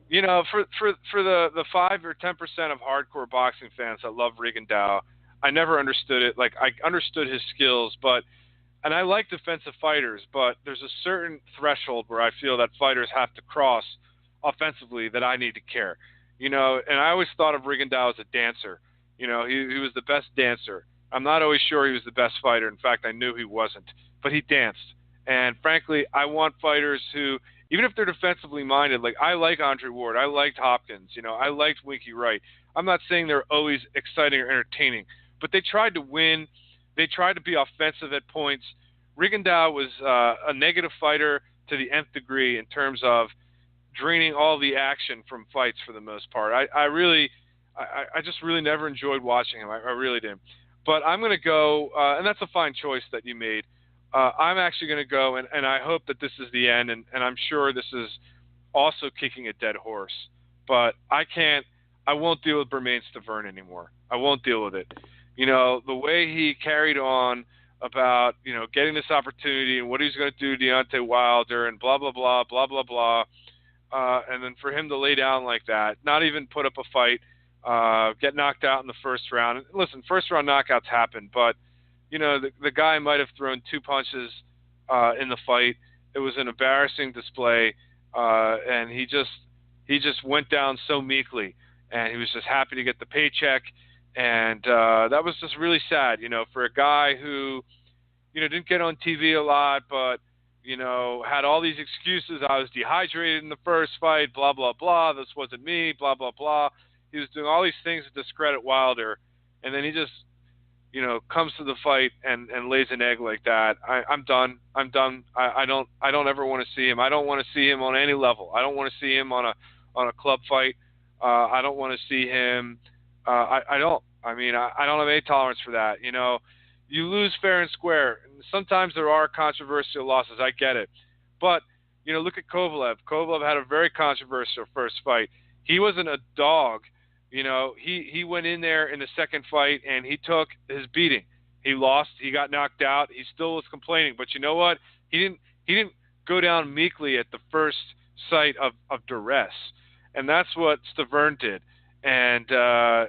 you know, for the 5 or 10% of hardcore boxing fans that love Rigondeaux, I never understood it. Like, I understood his skills, and I like defensive fighters, but there's a certain threshold where I feel that fighters have to cross offensively that I need to care. You know, and I always thought of Rigondeaux as a dancer. You know, he was the best dancer. I'm not always sure he was the best fighter. In fact, I knew he wasn't. But he danced. And frankly, I want fighters who, even if they're defensively minded, like I like Andre Ward, I liked Hopkins, you know, I liked Winky Wright. I'm not saying they're always exciting or entertaining, but they tried to win. They tried to be offensive at points. Rigondeaux was a negative fighter to the nth degree in terms of draining all the action from fights for the most part. I just really never enjoyed watching him. I really did. But I'm going to go, and that's a fine choice that you made. I'm actually going to go, and I hope that this is the end, and I'm sure this is also kicking a dead horse. But I won't deal with Bermane Stiverne anymore. I won't deal with it. You know, the way he carried on about, you know, getting this opportunity and what he's going to do to Deontay Wilder and blah, blah, blah, blah, blah, blah. And then for him to lay down like that, not even put up a fight, get knocked out in the first round. And listen, first round knockouts happen, but, you know, the guy might have thrown 2 punches in the fight. It was an embarrassing display, and he just went down so meekly, and he was just happy to get the paycheck. And that was just really sad, you know, for a guy who, you know, didn't get on TV a lot, but, you know, had all these excuses. I was dehydrated in the first fight, blah, blah, blah. This wasn't me, blah, blah, blah. He was doing all these things to discredit Wilder. And then he just, you know, comes to the fight and lays an egg like that. I'm done. I'm done. I don't ever want to see him. I don't want to see him on any level. I don't want to see him on a club fight. I don't want to see him. I don't. I mean, I don't have any tolerance for that. You know, you lose fair and square. Sometimes there are controversial losses. I get it. But, you know, look at Kovalev. Kovalev had a very controversial first fight. He wasn't a dog. You know, he went in there in the second fight and he took his beating. He lost. He got knocked out. He still was complaining. But you know what? He didn't go down meekly at the first sight of duress. And that's what Stiverne did. And I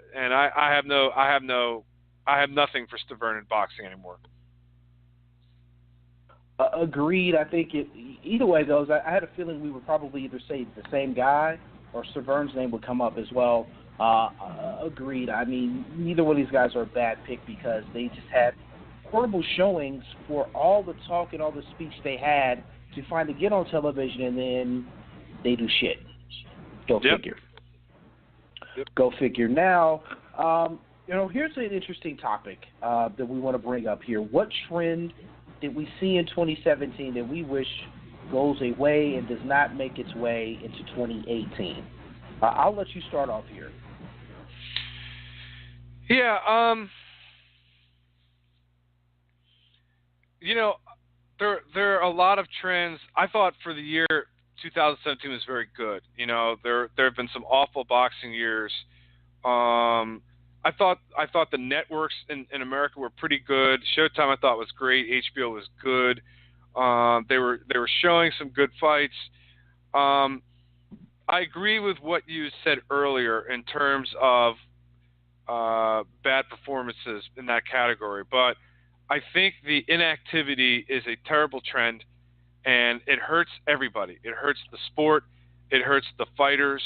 have nothing for Stiverne in boxing anymore. Agreed. I think either way it goes, I had a feeling we would probably either say the same guy or Stiverne's name would come up as well. Agreed. I mean, neither one of these guys are a bad pick because they just had horrible showings for all the talk and all the speech they had to finally get on television, and then they do shit. Go figure. Yep. Go figure. Now, you know, here's an interesting topic that we want to bring up here. What trend did we see in 2017 that we wish goes away and does not make its way into 2018? I'll let you start off here. Yeah, there are a lot of trends. I thought for the year 2017 was very good. There have been some awful boxing years. I thought the networks in America were pretty good. Showtime I thought was great. HBO was good. They were showing some good fights. I agree with what you said earlier in terms of bad performances in that category, but I think the inactivity is a terrible trend, and it hurts everybody. It hurts the sport. It hurts the fighters.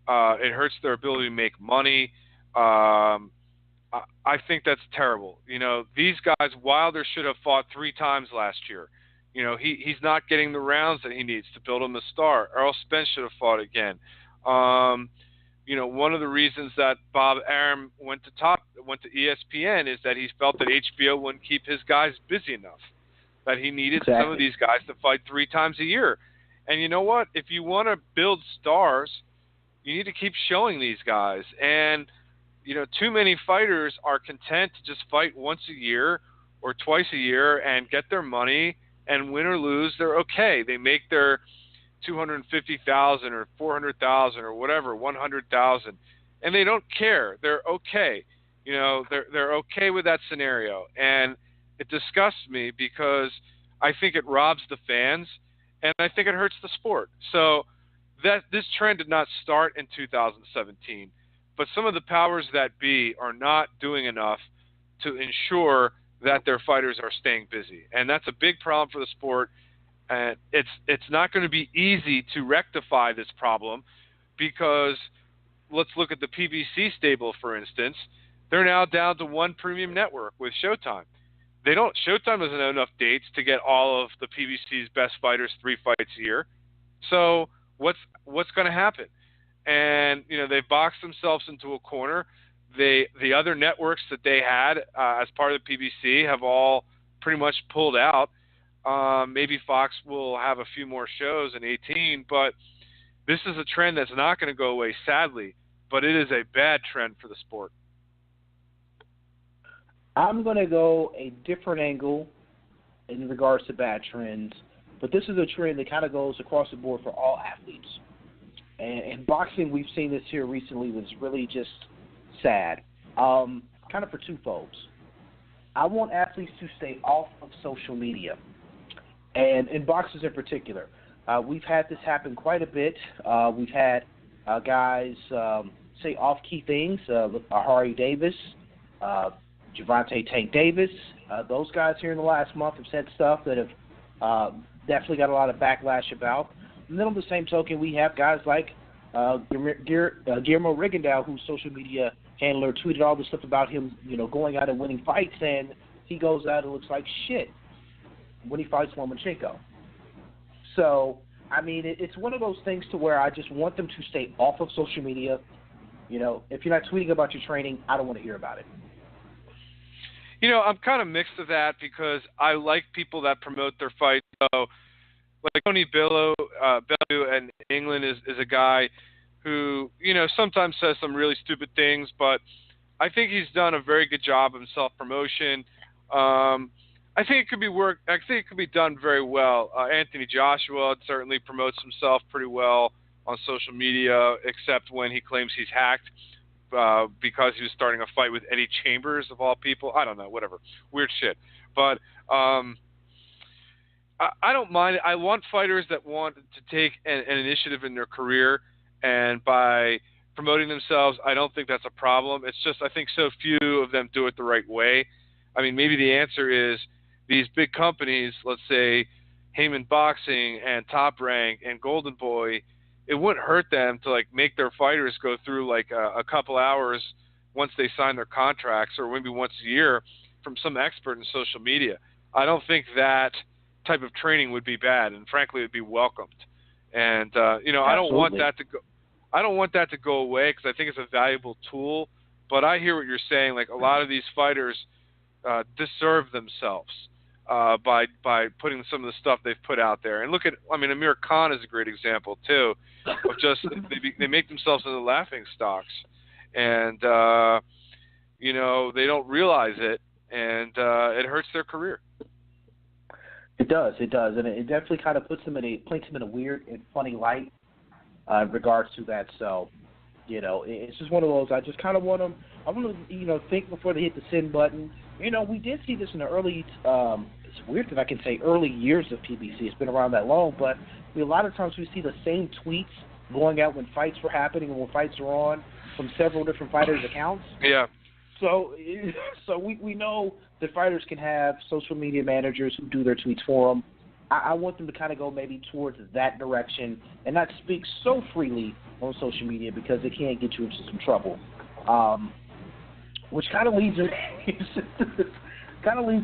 It hurts their ability to make money. I think that's terrible. These guys, Wilder should have fought 3 times last year. He's not getting the rounds that he needs to build him a star. Errol Spence should have fought again. One of the reasons that Bob Arum went to ESPN is that he felt that HBO wouldn't keep his guys busy enough, that he needed some of these guys to fight 3 times a year. And you know what? If you want to build stars, you need to keep showing these guys. And, too many fighters are content to just fight once a year or twice a year and get their money, and win or lose, they're okay. They make their $250,000 or $400,000 or whatever, $100,000, and they don't care. They're okay. They're okay with that scenario, and it disgusts me because I think it robs the fans, and I think it hurts the sport. So this trend did not start in 2017, but some of the powers that be are not doing enough to ensure that their fighters are staying busy, and that's a big problem for the sport. And it's not going to be easy to rectify this problem, because let's look at the PBC stable, for instance. They're now down to 1 premium network with Showtime. Showtime doesn't have enough dates to get all of the PBC's best fighters 3 fights a year. So what's going to happen? And they've boxed themselves into a corner. The other networks that they had as part of the PBC have all pretty much pulled out. Maybe Fox will have a few more shows in 2018, but this is a trend that's not going to go away, sadly. But it is a bad trend for the sport. I'm going to go a different angle in regards to bad trends, but this is a trend that kind of goes across the board for all athletes. And in boxing, we've seen this here recently, was really just sad, kind of for 2 folds. I want athletes to stay off of social media, and in boxers in particular. We've had this happen quite a bit. We've had guys say off-key things, Ahari Davis, Gervonta Tank Davis. Those guys here in the last month have said stuff that have definitely got a lot of backlash about. And then on the same token, we have guys like Guillermo Rigondeaux, whose social media handler tweeted all this stuff about him, going out and winning fights, and he goes out and looks like shit when he fights Lomachenko. So, I mean, it's one of those things to where I just want them to stay off of social media. If you're not tweeting about your training, I don't want to hear about it. I'm kind of mixed with that, because I like people that promote their fights. So, like Tony Bellew in England is a guy who, sometimes says some really stupid things, but I think he's done a very good job of self-promotion. I think it could be done very well. Anthony Joshua certainly promotes himself pretty well on social media, except when he claims he's hacked because he was starting a fight with Eddie Chambers, of all people. I don't know, whatever. Weird shit. But I don't mind. I want fighters that want to take an initiative in their career, and by promoting themselves, I don't think that's a problem. It's just I think so few of them do it the right way. I mean, maybe the answer is these big companies, let's say Heyman Boxing and Top Rank and Golden Boy, it wouldn't hurt them to make their fighters go through a couple hours once they sign their contracts, or maybe once a year, from some expert in social media. I don't think that type of training would be bad, and frankly, it would be welcomed. And I don't want that to go. I don't want that to go away, because I think it's a valuable tool. But I hear what you're saying. A lot of these fighters deserve themselves. by putting some of the stuff they've put out there. And look at, I mean, Amir Khan is a great example too, of just they make themselves into laughing stocks, and you know, they don't realize it, and it hurts their career. It does, and it definitely kind of paints them in a weird and funny light in regards to that. So, you know, it's just one of those. I just kind of want them. I want to, you know, think before they hit the send button. You know, we did see this in the early. It's weird that I can say early years of PBC. It's been around that long, but a lot of times we see the same tweets going out when fights were happening and when fights are on from several different fighters' accounts. Yeah. So we know that fighters can have social media managers who do their tweets for them. I want them to kind of go maybe towards that direction and not speak so freely on social media because it can get you into some trouble. Which kind of leads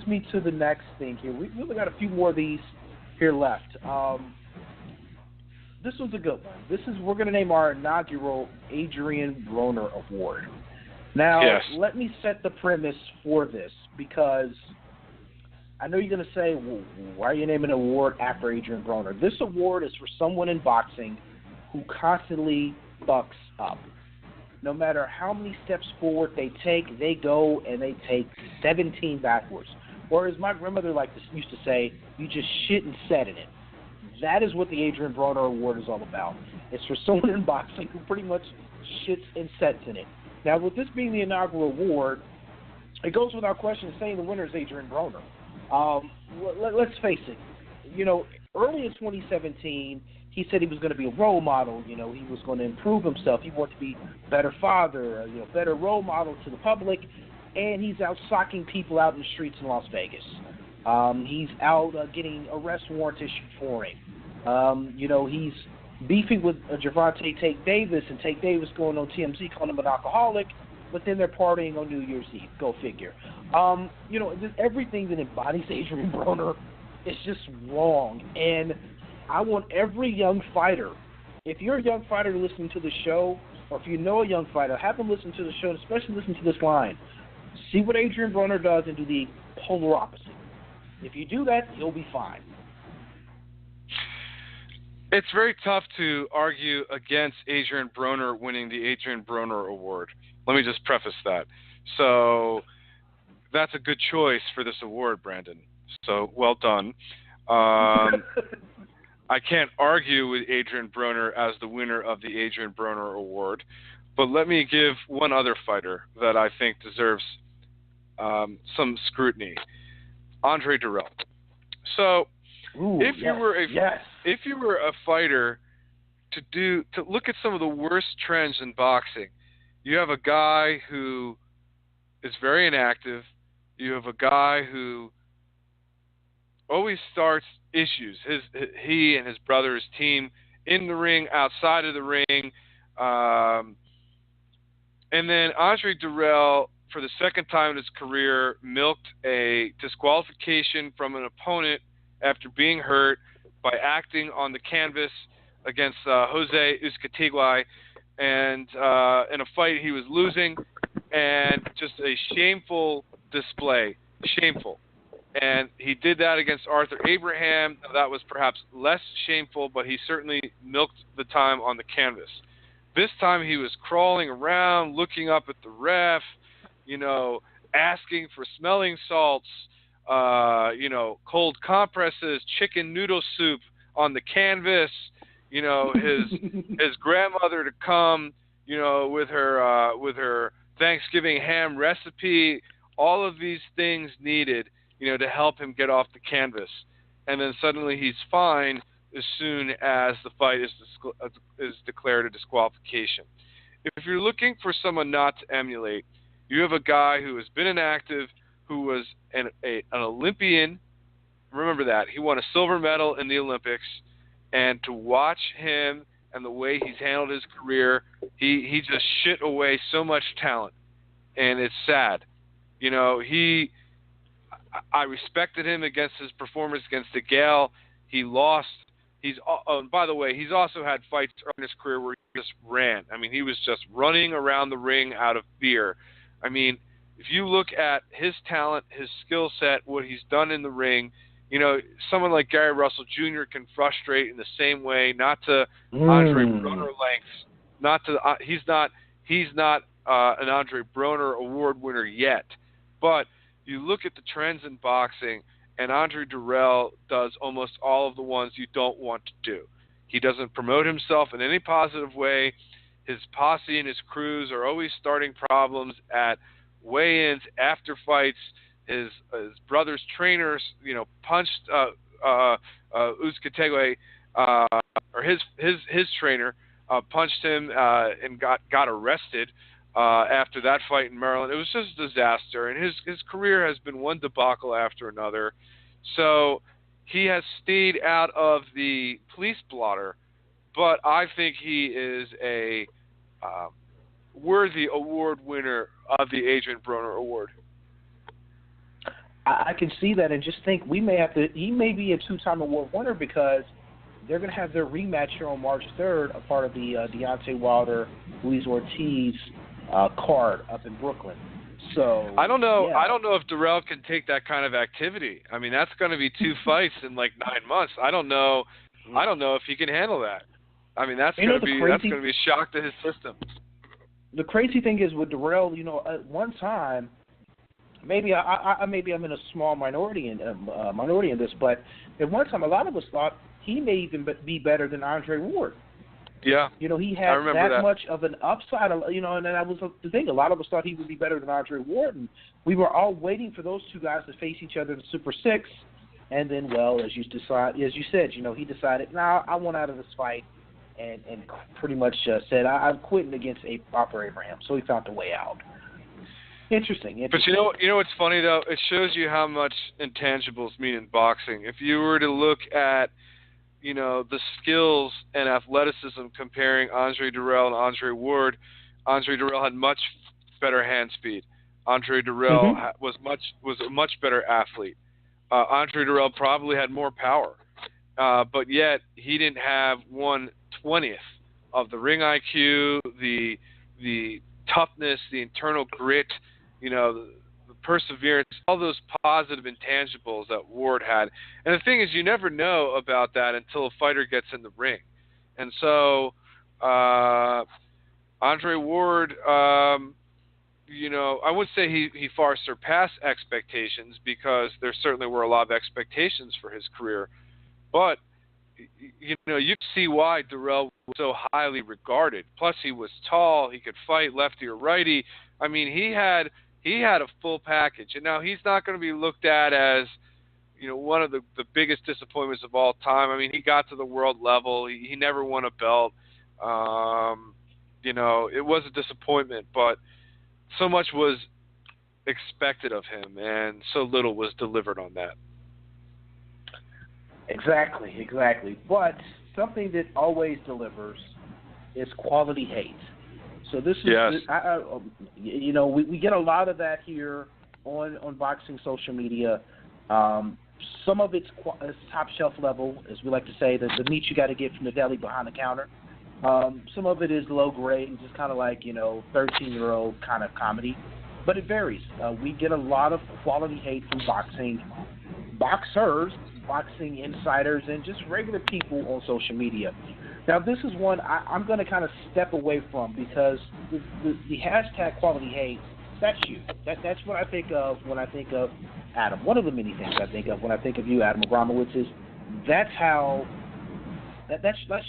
me to the next thing here. We've only got a few more of these here left. This was a good one. We're going to name our inaugural Adrian Broner Award. Now, yes. Let me set the premise for this because I know you're going to say, well, why are you naming an award after Adrian Broner? This award is for someone in boxing who constantly bucks up. No matter how many steps forward they take, they go and they take 17 backwards. Or as my grandmother used to say, you just shit and set in it. That is what the Adrian Broner Award is all about. It's for someone in boxing who pretty much shits and sets in it. Now, with this being the inaugural award, it goes without question saying the winner is Adrian Broner. Let's face it. You know, early in 2017, he said he was going to be a role model. You know, he was going to improve himself. He wanted to be a better father, better role model to the public. And he's out socking people out in the streets in Las Vegas. He's out getting arrest warrants issued for him. He's beefing with Gervonta Tank Davis, and Tank Davis going on TMZ calling him an alcoholic, but then they're partying on New Year's Eve. Go figure. Just everything that embodies Adrian Broner is just wrong. And I want every young fighter, if you're a young fighter listening to the show, or if you know a young fighter, have them listen to the show, and especially listen to this line. See what Adrian Broner does and do the polar opposite. If you do that, you'll be fine. It's very tough to argue against Adrian Broner winning the Adrian Broner Award. Let me just preface that. So that's a good choice for this award, Brandon. So well done. I can't argue with Adrian Broner as the winner of the Adrian Broner Award, but let me give one other fighter that I think deserves some scrutiny. Andre Durrell. So if you were a fighter to look at some of the worst trends in boxing, you have a guy who is very inactive. You have a guy who always starts issues. He and his brother's team in the ring, outside of the ring, and then Andre Durrell, for the second time in his career, milked a disqualification from an opponent after being hurt by acting on the canvas against Jose Uzcategui, and in a fight he was losing, and just a shameful display. Shameful. And he did that against Arthur Abraham. That was perhaps less shameful, but he certainly milked the time on the canvas. This time he was crawling around, looking up at the ref, asking for smelling salts, cold compresses, chicken noodle soup on the canvas, his grandmother to come, with her Thanksgiving ham recipe, all of these things needed, to help him get off the canvas. And then suddenly he's fine as soon as the fight is declared a disqualification. If you're looking for someone not to emulate, you have a guy who has been inactive, who was an Olympian. Remember that. He won a silver medal in the Olympics. And to watch him and the way he's handled his career, he just shit away so much talent. And it's sad. I respected him against his performance against DeGale. He lost. By the way, he's also had fights in his career where he just ran. I mean, he was just running around the ring out of fear. I mean, if you look at his talent, his skill set, what he's done in the ring, someone like Gary Russell Jr. can frustrate in the same way, not to Andre Broner lengths, not to he's not an Andre Broner award winner yet, but you look at the trends in boxing, and Andre Durrell does almost all of the ones you don't want to do. He doesn't promote himself in any positive way. His posse and his crews are always starting problems at weigh-ins, after fights. His brother's trainers, punched Uzcategui, or his trainer punched him and got arrested after that fight in Maryland. It was just a disaster, and his career has been one debacle after another. So he has stayed out of the police blotter, but I think he is a worthy award winner of the Adrian Broner Award. I can see that, and just think he may be a two-time award winner, because they're going to have their rematch here on March 3rd, a part of the Deontay Wilder, Luis Ortiz card up in Brooklyn. So I don't know. Yeah. I don't know if Durrell can take that kind of activity. I mean, that's going to be 2 fights in like 9 months. I don't know if he can handle that. I mean, that's going to be a shock to his system. The crazy thing is with Durrell, at one time, maybe I'm in a small minority in this, but at one time a lot of us thought he may even be better than Andre Ward. Yeah. He had that much of an upside, and that was the thing. A lot of us thought he would be better than Andre Ward, and we were all waiting for those two guys to face each other in the Super Six. And then, as you said, he decided, I want out of this fight, and pretty much said, I'm quitting against Popper Abraham. So he found a way out. Interesting. But you know what's funny though? It shows you how much intangibles mean in boxing. If you were to look at the skills and athleticism comparing Andre Durrell and Andre Ward, Andre Durrell had much better hand speed. Andre Durrell was a much better athlete. Andre Durrell probably had more power, but yet he didn't have 1/20th of the ring IQ, the toughness, the internal grit, the perseverance, all those positive intangibles that Ward had. And the thing is, you never know about that until a fighter gets in the ring. And so Andre Ward, I would say he far surpassed expectations, because there certainly were a lot of expectations for his career. But, you can see why Durrell was so highly regarded. Plus, he was tall. He could fight lefty or righty. I mean, he had a full package. And now he's not going to be looked at as, one of the biggest disappointments of all time. I mean, he got to the world level. He never won a belt. It was a disappointment, but so much was expected of him, and so little was delivered on that. Exactly. But something that always delivers is quality hate. So this is, yes. We get a lot of that here on boxing social media. Some of it's top shelf level, as we like to say, the meat you got to get from the deli behind the counter. Some of it is low grade and just kind of like 13-year-old kind of comedy, but it varies. We get a lot of quality hate from boxers, boxing insiders, and just regular people on social media. Now, this is one I'm going to kind of step away from, because the hashtag quality hate, that's you. That's what I think of when I think of Adam. One of the many things I think of when I think of you, Adam Abramowitz, is that's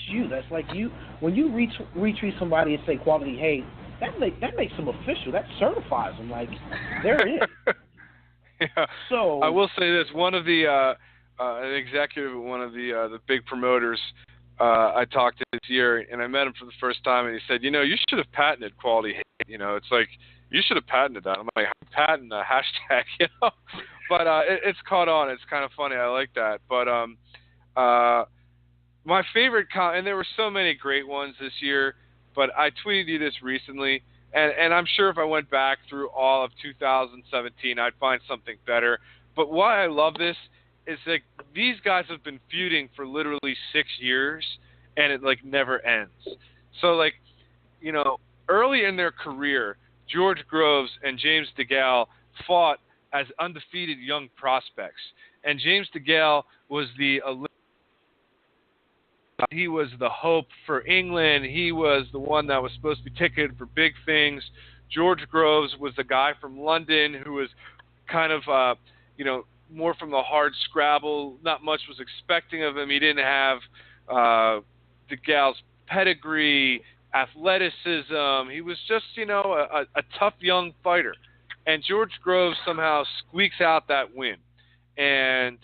you. That's like you. When you retweet somebody and say quality hate, that makes them official. That certifies them. Like, they're in. Yeah. So I will say this: one of the an executive at one of the big promoters I talked to this year, and I met him for the first time, and he said, you should have patented quality hate. It's like, you should have patented that. I'm like, patent a hashtag, But it's caught on. It's kind of funny. I like that. But my favorite and there were so many great ones this year, but I tweeted you this recently, and I'm sure if I went back through all of 2017, I'd find something better. But why I love this is that these guys have been feuding for literally 6 years, and it never ends. So early in their career, George Groves and James DeGale fought as undefeated young prospects. And James DeGale was he was the hope for England. He was the one that was supposed to be ticketed for big things. George Groves was the guy from London who was kind of, more from the hard scrabble. Not much was expecting of him. He didn't have DeGale's pedigree, athleticism. He was just, a tough young fighter. And George Groves somehow squeaks out that win. And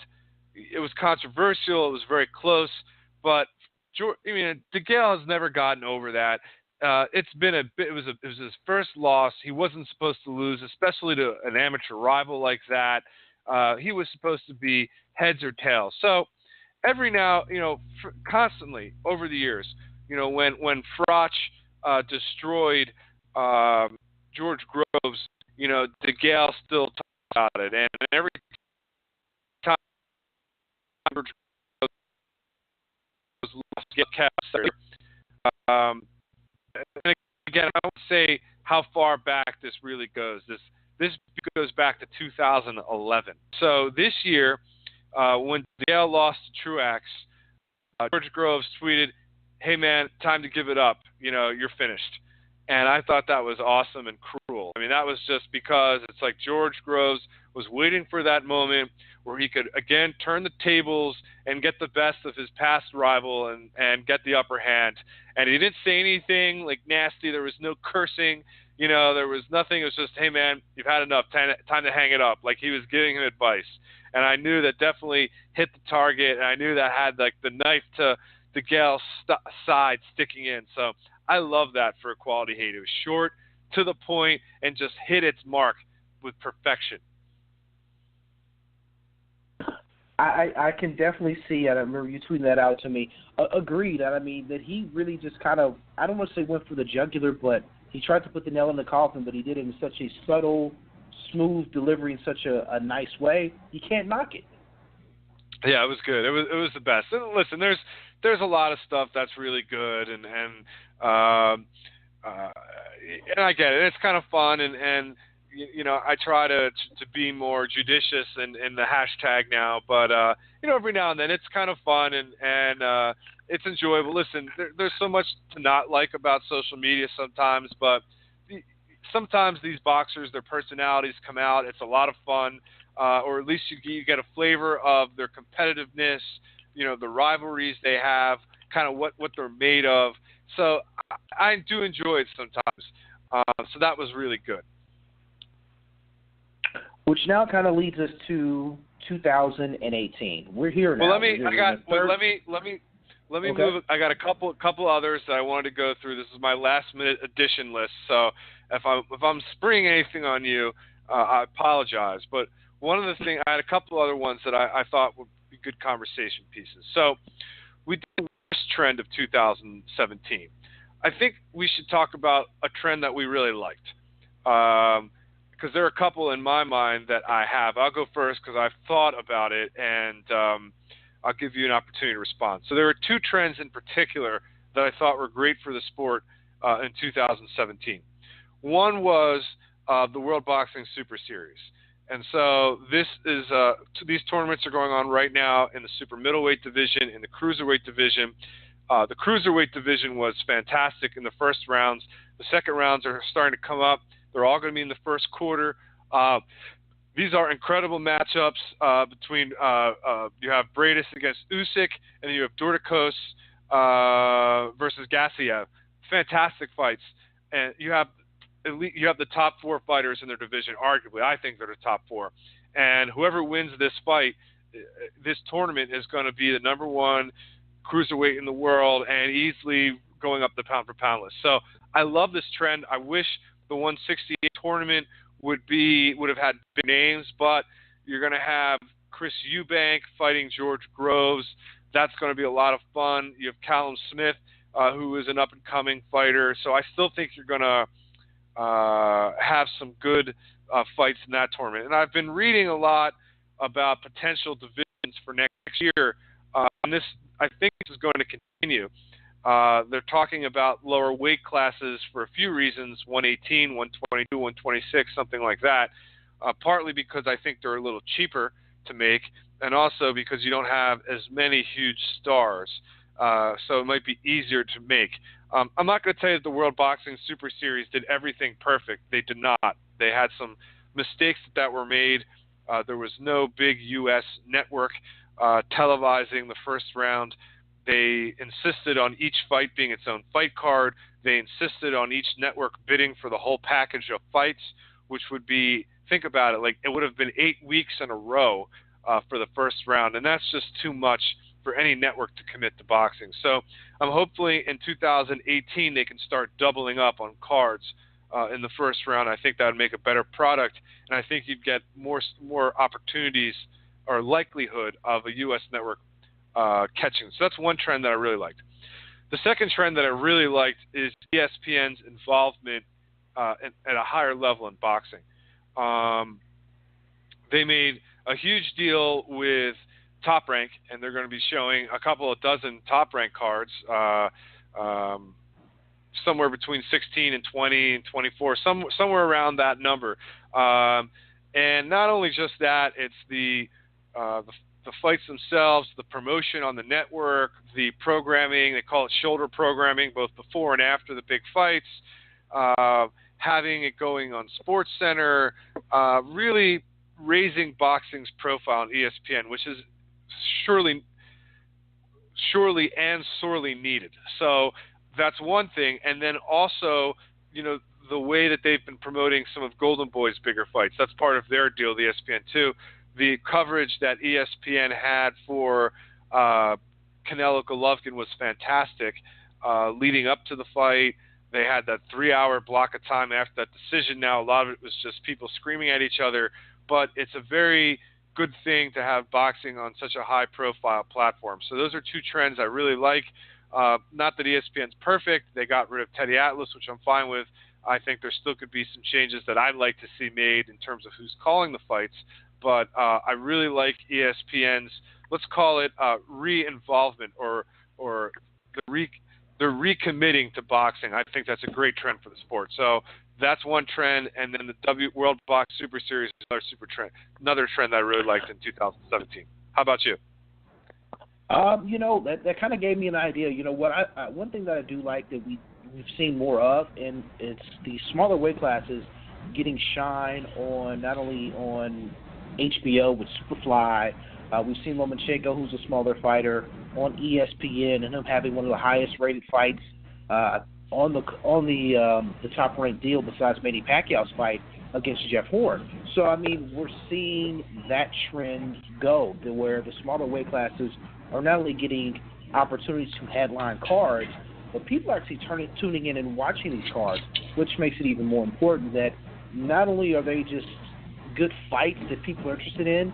it was controversial. It was very close. But DeGale has never gotten over that. It was his first loss. He wasn't supposed to lose, especially to an amateur rival like that. He was supposed to be heads or tails. So every now, constantly over the years, when Froch destroyed George Groves, DeGale still talks about it, and every time George Groves was lost, get cast there. And again, I won't say how far back this really goes. This goes back to 2011. So this year, when DeGale lost to Truax, George Groves tweeted, "Hey man, time to give it up. You're finished." And I thought that was awesome and cruel. I mean, that was just because it's like George Groves was waiting for that moment where he could, again, turn the tables and get the best of his past rival and get the upper hand. And he didn't say anything like nasty. There was no cursing. There was nothing. It was just, hey, man, you've had enough. Time to hang it up. Like he was giving him advice. And I knew that definitely hit the target. And I knew that had like the knife to DeGale's side sticking in. So I love that for a quality hate. It was short, to the point, and just hit its mark with perfection. I can definitely see, and I remember you tweeting that out to me. Agreed. I mean, that he really just kind of, I don't want to say went for the jugular, but he tried to put the nail in the coffin, but he did it in such a subtle, smooth delivery in such a nice way. You can't knock it. Yeah, it was good. It was the best. And listen, there's a lot of stuff that's really good, and I get it. It's kind of fun, and I try to be more judicious in the hashtag now, but every now and then it's kind of fun and it's enjoyable. Listen, there's so much to not like about social media sometimes, but sometimes these boxers, their personalities come out. It's a lot of fun, or at least you get a flavor of their competitiveness, the rivalries they have, kind of what they're made of. So I do enjoy it sometimes. So that was really good. Which now kind of leads us to 2018. We're here now. Well, let me Okay. move. I got a couple others that I wanted to go through. This is my last minute addition list. So if I'm springing anything on you, I apologize. But one of the things, I had a couple other ones that I thought would be good conversation pieces. So we did the worst trend of 2017. I think we should talk about a trend that we really liked. Because there are a couple in my mind that I have. I'll go first because I've thought about it, and I'll give you an opportunity to respond. So there were two trends in particular that I thought were great for the sport in 2017. One was the World Boxing Super Series. And so these tournaments are going on right now in the super middleweight division, in the cruiserweight division. The cruiserweight division was fantastic in the first rounds. The second rounds are starting to come up. They're all going to be in the first quarter. These are incredible matchups between you have Bradis against Usyk, and then you have Dorticos versus Gassiev. Fantastic fights. And you have the top four fighters in their division, arguably. I think they're the top four. And whoever wins this fight, this tournament is going to be the number one cruiserweight in the world and easily going up the pound-for-pound list. So I love this trend. I wish the 168 tournament would have had big names, but you're going to have Chris Eubank fighting George Groves. That's going to be a lot of fun. You have Callum Smith, who is an up-and-coming fighter. So I still think you're going to have some good fights in that tournament. And I've been reading a lot about potential divisions for next year, and this, I think, is going to continue. They're talking about lower weight classes for a few reasons, 118, 122, 126, something like that, partly because I think they're a little cheaper to make, and also because you don't have as many huge stars, so it might be easier to make. I'm not going to tell you that the World Boxing Super Series did everything perfect. They did not. They had some mistakes that were made. There was no big U.S. network televising the first round. They insisted on each fight being its own fight card. They insisted on each network bidding for the whole package of fights, which would be, think about it, like it would have been 8 weeks in a row for the first round, and that's just too much for any network to commit to boxing. So hopefully in 2018 they can start doubling up on cards in the first round. I think that would make a better product, and I think you'd get more opportunities or likelihood of a U.S. network catching. So that's one trend that I really liked. The second trend that I really liked is ESPN's involvement at a higher level in boxing. They made a huge deal with Top Rank, and they're going to be showing a couple of dozen Top Rank cards, somewhere between 16 and 20 and 24, somewhere around that number. And not only just that, it's the fights themselves, the promotion on the network, the programming. They call it shoulder programming, both before and after the big fights. Having it going on SportsCenter, really raising boxing's profile on ESPN, which is surely and sorely needed. So that's one thing. And then also, the way that they've been promoting some of Golden Boy's bigger fights, that's part of their deal, the ESPN too. The coverage that ESPN had for Canelo Golovkin was fantastic. Leading up to the fight, they had that 3-hour block of time after that decision. Now, a lot of it was just people screaming at each other, but it's a very good thing to have boxing on such a high-profile platform. So those are two trends I really like. Not that ESPN's perfect. They got rid of Teddy Atlas, which I'm fine with. I think there still could be some changes that I'd like to see made in terms of who's calling the fights. But I really like ESPN's, let's call it re-involvement or they're recommitting to boxing. I think that's a great trend for the sport. So that's one trend. And then the World Box Super Series is another trend that I really liked in 2017. How about you? That kind of gave me an idea. One thing that I do like that we've seen more of, and it's the smaller weight classes getting shine on not only on HBO with Superfly. We've seen Lomachenko, who's a smaller fighter, on ESPN, and him having one of the highest rated fights on the top ranked deal besides Manny Pacquiao's fight against Jeff Horn. So we're seeing that trend go to where the smaller weight classes are not only getting opportunities to headline cards, but people are actually tuning in and watching these cards, which makes it even more important that not only are they just good fights that people are interested in,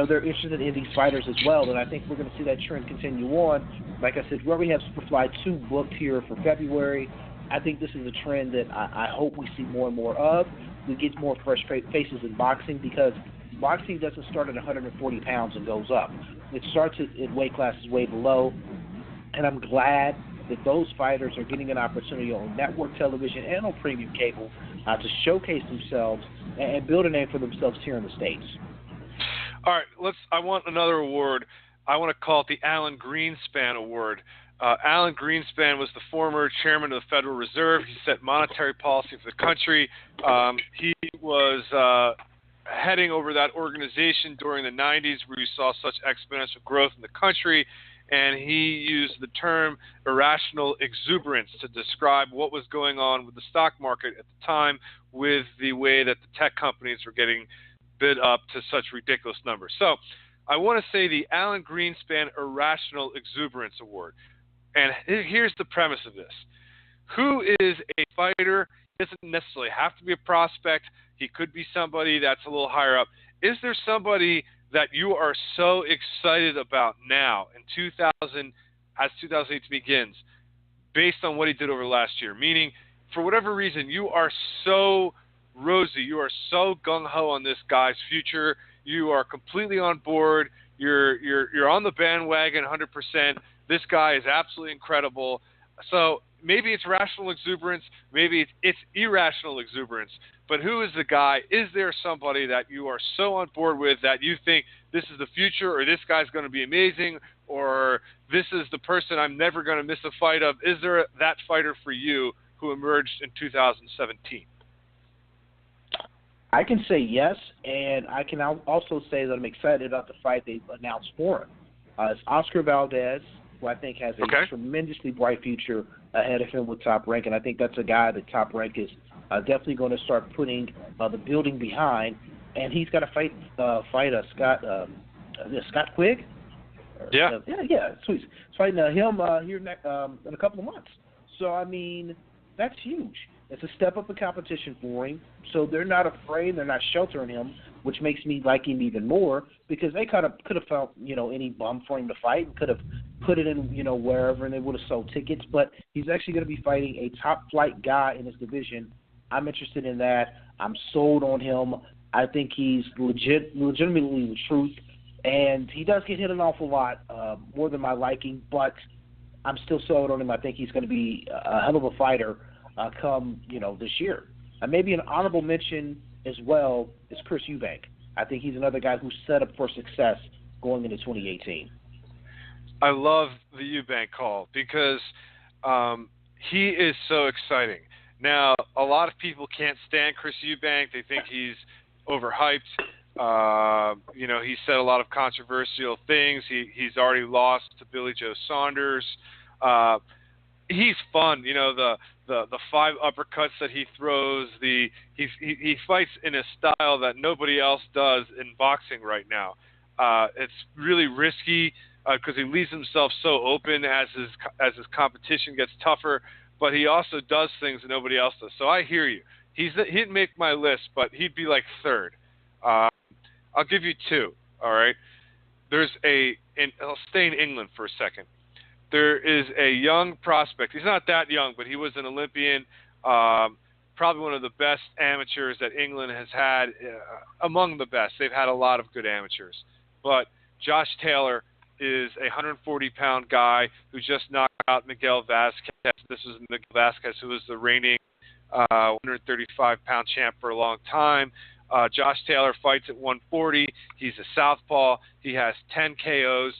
they're interested in these fighters as well, and I think we're going to see that trend continue on. Like I said, we already have Superfly 2 booked here for February. I think this is a trend that I hope we see more and more of. We get more fresh faces in boxing, because boxing doesn't start at 140 pounds and goes up. It starts at weight classes way below, and I'm glad that those fighters are getting an opportunity on network television and on premium cable to showcase themselves and build a name for themselves here in the States. All right, I want another award. I want to call it the Alan Greenspan Award. Alan Greenspan was the former chairman of the Federal Reserve. He set monetary policy for the country. He was heading over that organization during the 90s, where you saw such exponential growth in the country, and he used the term irrational exuberance to describe what was going on with the stock market at the time, with the way that the tech companies were getting bid up to such ridiculous numbers. So I want to say the Alan Greenspan Irrational Exuberance Award. And here's the premise of this. Who is a fighter? He doesn't necessarily have to be a prospect. He could be somebody that's a little higher up. Is there somebody that you are so excited about now in 2018 begins, based on what he did over last year? Meaning, for whatever reason, you are so rosy, you are so gung-ho on this guy's future, you are completely on board, you're on the bandwagon 100%. This guy is absolutely incredible. So maybe it's rational exuberance, maybe it's irrational exuberance. But who is the guy? Is there somebody that you are so on board with that you think this is the future, or this guy's going to be amazing, or this is the person I'm never going to miss a fight of? Is there that fighter for you who emerged in 2017? I can say yes, and I can also say that I'm excited about the fight they've announced for him. It's Oscar Valdez, who I think has a tremendously bright future ahead of him with Top Rank, and I think that's a guy that Top Rank is definitely going to start putting the building behind. And he's got to fight Scott Quigg. Yeah. Sweet. He's fighting him here in a couple of months. So I mean, that's huge. It's a step up in competition for him. So they're not afraid. They're not sheltering him, which makes me like him even more, because they could have found, any bum for him to fight and could have put it in, wherever, and they would have sold tickets. But he's actually going to be fighting a top flight guy in his division. I'm interested in that. I'm sold on him. I think he's legitimately the truth. And he does get hit an awful lot, more than my liking, but I'm still sold on him. I think he's going to be a hell of a fighter come, this year. And maybe an honorable mention as well is Chris Eubank. I think he's another guy who's set up for success going into 2018. I love the Eubank call because he is so exciting. Now, a lot of people can't stand Chris Eubank. They think he's overhyped. He said a lot of controversial things. He's already lost to Billy Joe Saunders. He's fun. The 5 uppercuts that he throws. He fights in a style that nobody else does in boxing right now. It's really risky because he leaves himself so open as his competition gets tougher. But he also does things that nobody else does. So I hear you. He didn't make my list, but he'd be like third. I'll give you 2. All right. I'll stay in England for a second. There is a young prospect. He's not that young, but he was an Olympian, probably one of the best amateurs that England has had, among the best. They've had a lot of good amateurs. But Josh Taylor is a 140-pound guy who just knocked out Miguel Vasquez. This was Miguel Vasquez, who was the reigning 135-pound champ for a long time. Josh Taylor fights at 140. He's a southpaw. He has 10 KOs.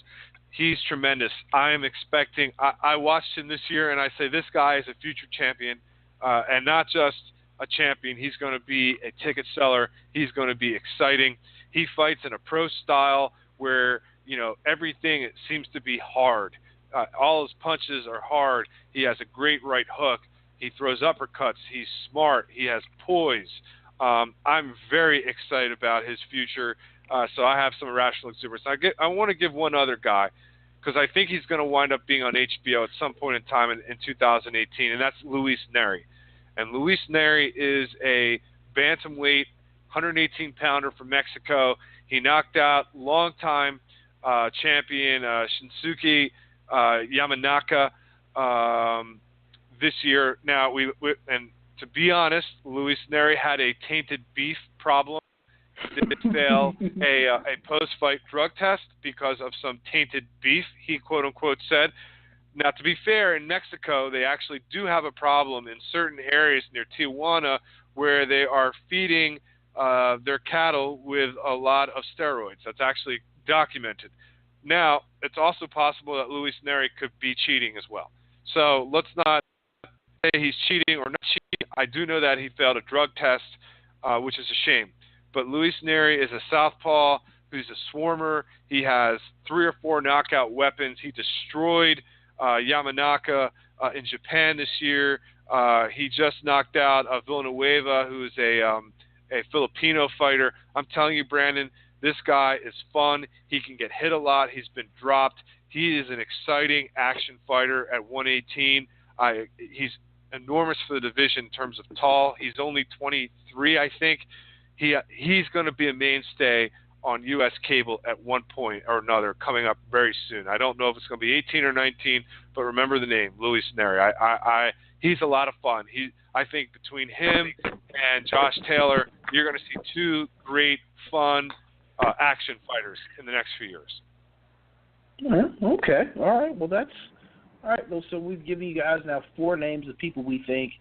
He's tremendous. I am expecting – I watched him this year, and I say this guy is a future champion, and not just a champion. He's going to be a ticket seller. He's going to be exciting. He fights in a pro style where, everything it seems to be hard. All his punches are hard. He has a great right hook. He throws uppercuts. He's smart. He has poise. I'm very excited about his future. So I have some irrational exuberance. I want to give one other guy because I think he's going to wind up being on HBO at some point in time in 2018, and that's Luis Neri. And Luis Neri is a bantamweight, 118-pounder from Mexico. He knocked out longtime champion Shinsuke Yamanaka this year. Now, and to be honest, Luis Neri had a tainted beef problem. Did fail a post-fight drug test because of some tainted beef, he quote-unquote said. Now, to be fair, in Mexico, they actually do have a problem in certain areas near Tijuana where they are feeding their cattle with a lot of steroids. That's actually documented. Now, it's also possible that Luis Neri could be cheating as well. So let's not say he's cheating or not cheating. I do know that he failed a drug test, which is a shame. But Luis Neri is a southpaw who's a swarmer. He has 3 or 4 knockout weapons. He destroyed Yamanaka in Japan this year. He just knocked out Villanueva, who's a Filipino fighter. I'm telling you, Brandon, this guy is fun. He can get hit a lot. He's been dropped. He is an exciting action fighter at 118. He's enormous for the division in terms of tall. He's only 23, I think. He's going to be a mainstay on U.S. cable at one point or another coming up very soon. I don't know if it's going to be 18 or 19, but remember the name, Luis Neri. He's a lot of fun. I think between him and Josh Taylor, you're going to see 2 great, fun action fighters in the next few years. Okay. All right. Well, that's All right, well, so we've given you guys now 4 names of people we think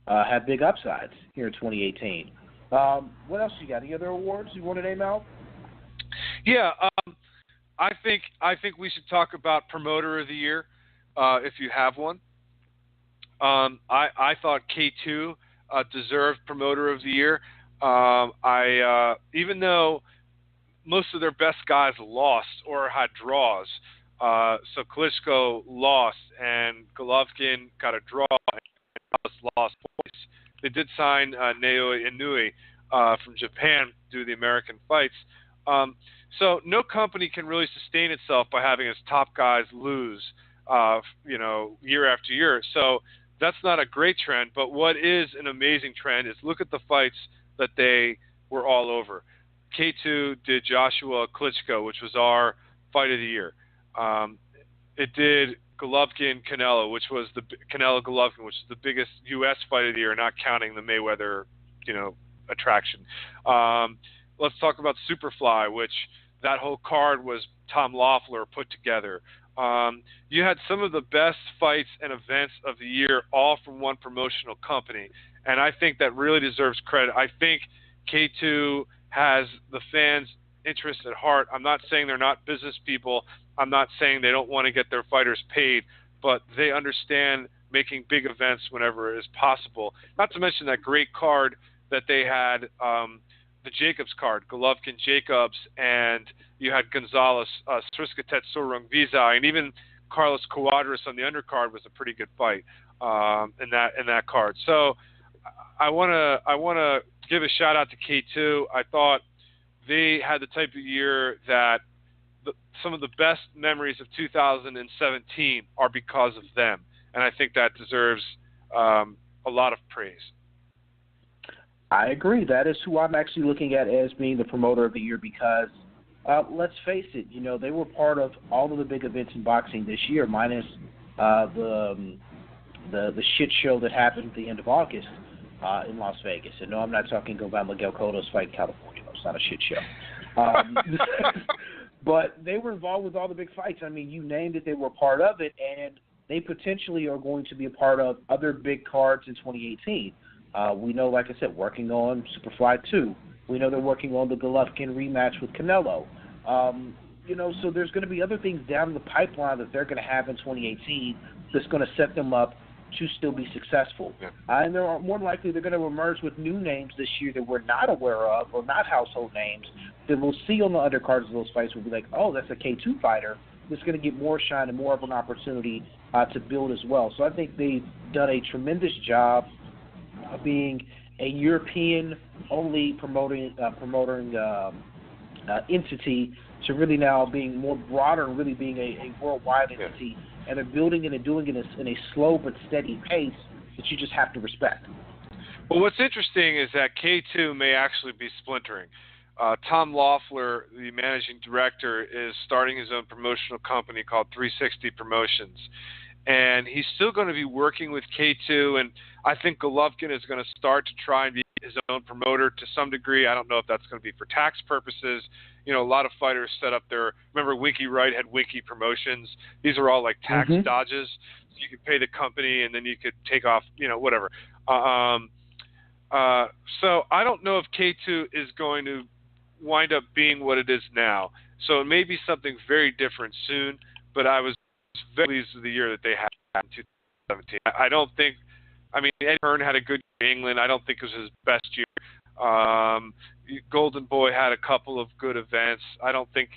have big upsides here in 2018. What else you got? Any other awards you want to name out? Yeah, I think we should talk about Promoter of the Year, if you have one. I thought K2 deserved Promoter of the Year. Even though most of their best guys lost or had draws, so Klitschko lost and Golovkin got a draw and lost points. They did sign Naoya Inoue from Japan to do the American fights. So no company can really sustain itself by having its top guys lose, year after year. So that's not a great trend. But what is an amazing trend is look at the fights that they were all over. K2 did Joshua Klitschko, which was our fight of the year. It did Golovkin-Canelo, which was the Canelo-Golovkin, which is the biggest U.S. fight of the year, not counting the Mayweather, attraction. Let's talk about Superfly, which that whole card was Tom Loeffler put together. You had some of the best fights and events of the year all from one promotional company, and I think that really deserves credit. I think K2 has the fans' interest at heart. I'm not saying they're not business people. I'm not saying they don't want to get their fighters paid, but they understand making big events whenever it is possible. Not to mention that great card that they had, the Jacobs card, Golovkin Jacobs, and you had Gonzalez, Sriskatet Sorung Vizai, and even Carlos Cuadras on the undercard was a pretty good fight in that card. So I wanna give a shout out to K2. I thought they had the type of year that some of the best memories of 2017 are because of them, and I think that deserves a lot of praise. I agree. That is who I'm actually looking at as being the Promoter of the Year because, let's face it, they were part of all of the big events in boxing this year, minus the shit show that happened at the end of August in Las Vegas. And no, I'm not talking about Miguel Cotto's fight in California. It's not a shit show. But they were involved with all the big fights. I mean, you named it. They were part of it, and they potentially are going to be a part of other big cards in 2018. We know, like I said, working on Superfly 2. We know they're working on the Golovkin rematch with Canelo. So there's going to be other things down in the pipeline that they're going to have in 2018 that's going to set them up to still be successful. Yeah. And they're more likely they're going to emerge with new names this year that we're not aware of or not household names that we'll see on the undercards of those fights. We'll be like, oh, that's a K2 fighter that's going to get more shine and more of an opportunity to build as well. So I think they've done a tremendous job of being a European-only promoting entity to really now being more broader and really being a worldwide entity. And they're building it and doing it in a slow but steady pace that you just have to respect. Well, what's interesting is that K2 may actually be splintering. Tom Loeffler, the managing director, is starting his own promotional company called 360 Promotions. And he's still going to be working with K2, and I think Golovkin is going to start to try and be his own promoter to some degree. I don't know if that's going to be for tax purposes. A lot of fighters set up their – remember Winky Wright had Winky Promotions. These are all like tax dodges. So you could pay the company and then you could take off, whatever. So I don't know if K2 is going to wind up being what it is now. So it may be something very different soon, but I was very pleased with the year that they had in 2017. I don't think – Eddie Hearn had a good year in England. I don't think it was his best year. Golden Boy had a couple of good events. I don't think,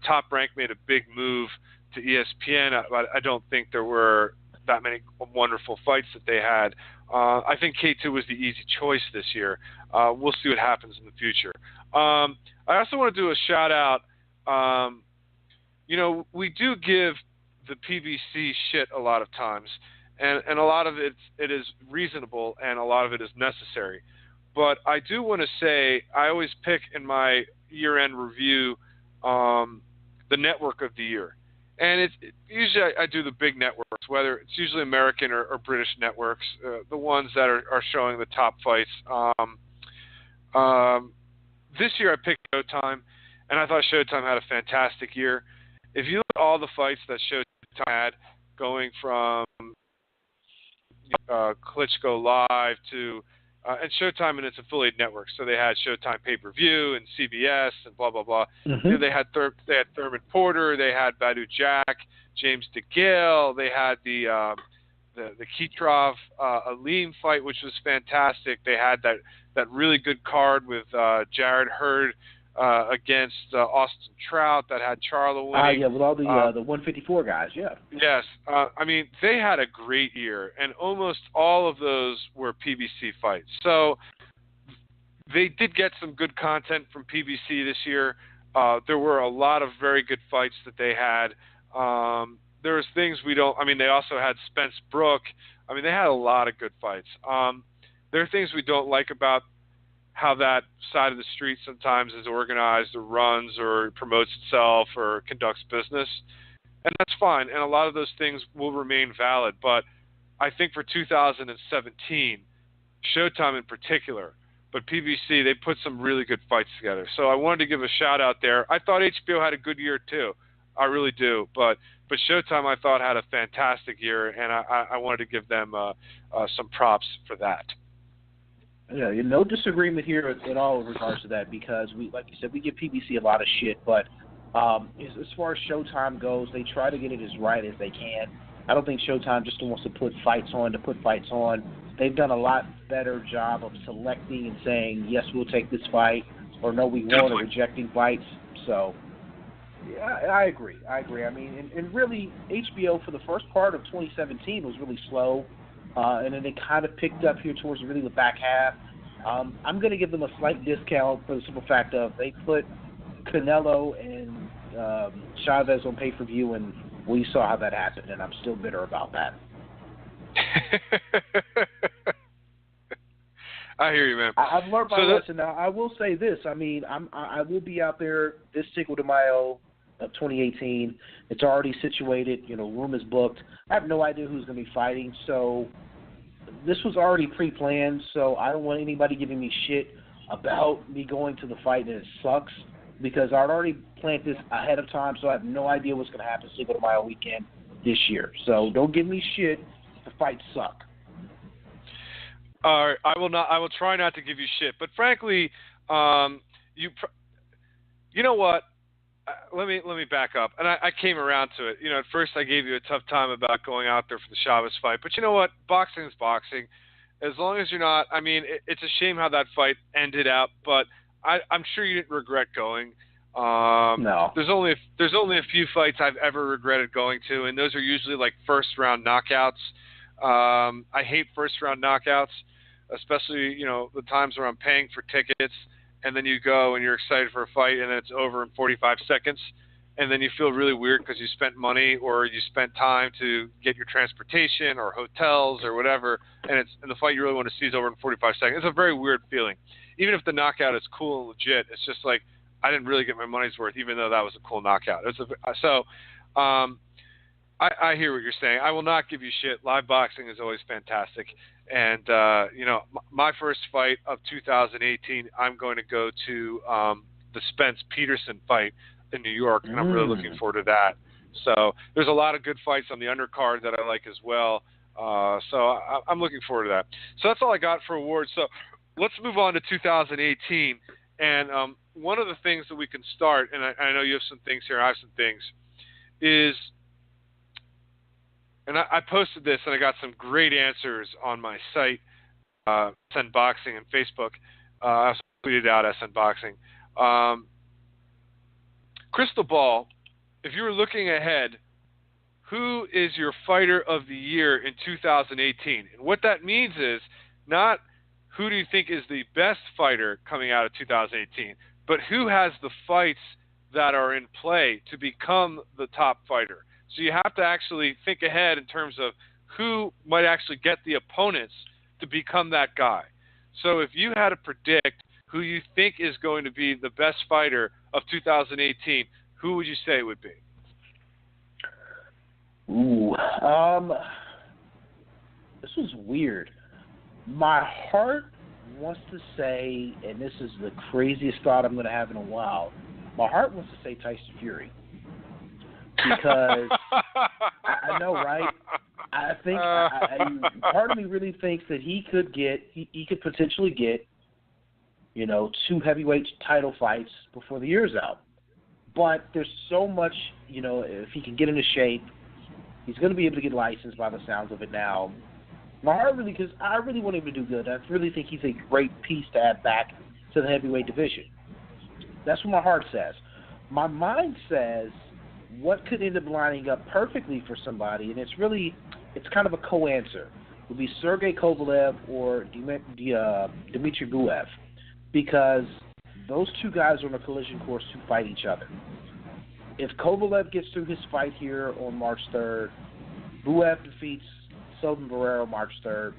Top Rank made a big move to ESPN, but I don't think there were that many wonderful fights that they had. I think K2 was the easy choice this year. We'll see what happens in the future. I also want to do a shout out. We do give the PBC shit a lot of times, and a lot of it is reasonable and a lot of it is necessary. But I do want to say I always pick in my year-end review the network of the year. And usually I do the big networks, whether it's usually American or British networks, the ones that are showing the top fights. This year I picked Showtime, and I thought Showtime had a fantastic year. If you look at all the fights that Showtime had, going from Klitschko Live to and Showtime and its affiliate networks. So they had Showtime pay-per-view and CBS and blah blah blah. Mm-hmm. You know, they had Thurman Porter, they had Badu Jack, James DeGale, they had the Kitrov Aleem fight, which was fantastic. They had that really good card with Jared Hurd against Austin Trout that had Charlo winning. Yeah, with all the 154 guys, yeah. Yes. I mean, they had a great year, and almost all of those were PBC fights. So they did get some good content from PBC this year. There were a lot of very good fights that they had. There's things we don't – I mean, they also had Spence Brook. I mean, they had a lot of good fights. There are things we don't like about how that side of the street sometimes is organized or runs or promotes itself or conducts business. And that's fine. And a lot of those things will remain valid. But I think for 2017, Showtime in particular, but PBC, they put some really good fights together. So I wanted to give a shout out there. I thought HBO had a good year too. I really do. But Showtime, I thought, had a fantastic year, and I wanted to give them some props for that. Yeah, no disagreement here at all in regards to that, because we, like you said, we give PBC a lot of shit, but as far as Showtime goes, they try to get it as right as they can. I don't think Showtime just wants to put fights on to put fights on. They've done a lot better job of selecting and saying, yes, we'll take this fight, or no, we won't, or rejecting fights. So, yeah, I agree. I mean, and really, HBO for the first part of 2017 was really slow. And then they kind of picked up here towards really the back half. I'm going to give them a slight discount for the simple fact of they put Canelo and Chavez on pay-per-view, and we saw how that happened, and I'm still bitter about that. I hear you, man. I've learned my lesson now. I will say this. I mean, I will be out there this Cinco de Mayo of 2018. It's already situated. You know, room is booked. I have no idea who's going to be fighting, so this was already pre-planned, so I don't want anybody giving me shit about me going to the fight and it sucks, because I'd already planned this ahead of time, so I have no idea what's going to happen Cinco de Mayo weekend this year. So don't give me shit if the fights suck. All right, I will try not to give you shit, but frankly, you know what? Let me back up. And I came around to it. You know, at first I gave you a tough time about going out there for the Chavez fight. But you know what? Boxing is boxing. As long as you're not – I mean, it's a shame how that fight ended out. But I'm sure you didn't regret going. No. There's only a few fights I've ever regretted going to, and those are usually like first-round knockouts. I hate first-round knockouts, especially, you know, the times where I'm paying for tickets – and then you go and you're excited for a fight, and then it's over in 45 seconds, and then you feel really weird because you spent money or you spent time to get your transportation or hotels or whatever, and the fight you really want to see is over in 45 seconds. It's a very weird feeling. Even if the knockout is cool and legit, it's just like I didn't really get my money's worth, even though that was a cool knockout. I hear what you're saying. I will not give you shit. Live boxing is always fantastic. And, you know, my first fight of 2018, I'm going to go to the Spence Peterson fight in New York, and I'm really looking forward to that. So there's a lot of good fights on the undercard that I like as well. So I'm looking forward to that. So that's all I got for awards. So let's move on to 2018. And one of the things that we can start, and I know you have some things here, I have some things, is – and I posted this, and I got some great answers on my site, SN Boxing, and Facebook. I also tweeted out SN Boxing. Crystal Ball, if you were looking ahead, who is your fighter of the year in 2018? And what that means is not who do you think is the best fighter coming out of 2018, but who has the fights that are in play to become the top fighter. So you have to actually think ahead in terms of who might actually get the opponents to become that guy. So if you had to predict who you think is going to be the best fighter of 2018, who would you say it would be? Ooh, this was weird. My heart wants to say, and this is the craziest thought I'm going to have in a while, my heart wants to say Tyson Fury. Because I know, right? I think part of me really thinks that he could potentially get, 2 heavyweight title fights before the year's out. But there's so much, if he can get into shape, he's going to be able to get licensed by the sounds of it now. My heart because I really want him to do good. I really think he's a great piece to add back to the heavyweight division. That's what my heart says. My mind says what could end up lining up perfectly for somebody, and it's kind of a co-answer. It would be Sergey Kovalev or Dmitry Buev, because those two guys are on a collision course to fight each other. If Kovalev gets through his fight here on March 3rd, Buev defeats Sultan Barrero March 3rd,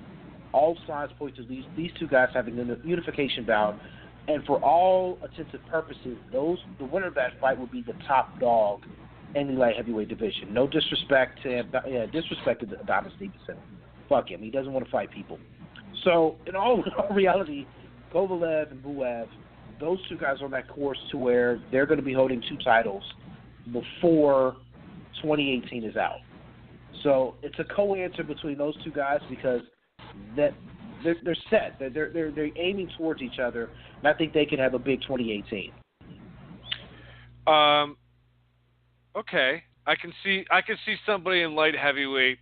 all signs point to these two guys having a unification bout, and for all intents and purposes, the winner of that fight would be the top dog in the light heavyweight division. No disrespect to Adonis Stevenson. Fuck him. He doesn't want to fight people. So, in all reality, Kovalev and Buev, those two guys are on that course to where they're going to be holding 2 titles before 2018 is out. So it's a co-answer between those two guys because that they're set. They're aiming towards each other, and I think they can have a big 2018. Okay, I can see somebody in light heavyweight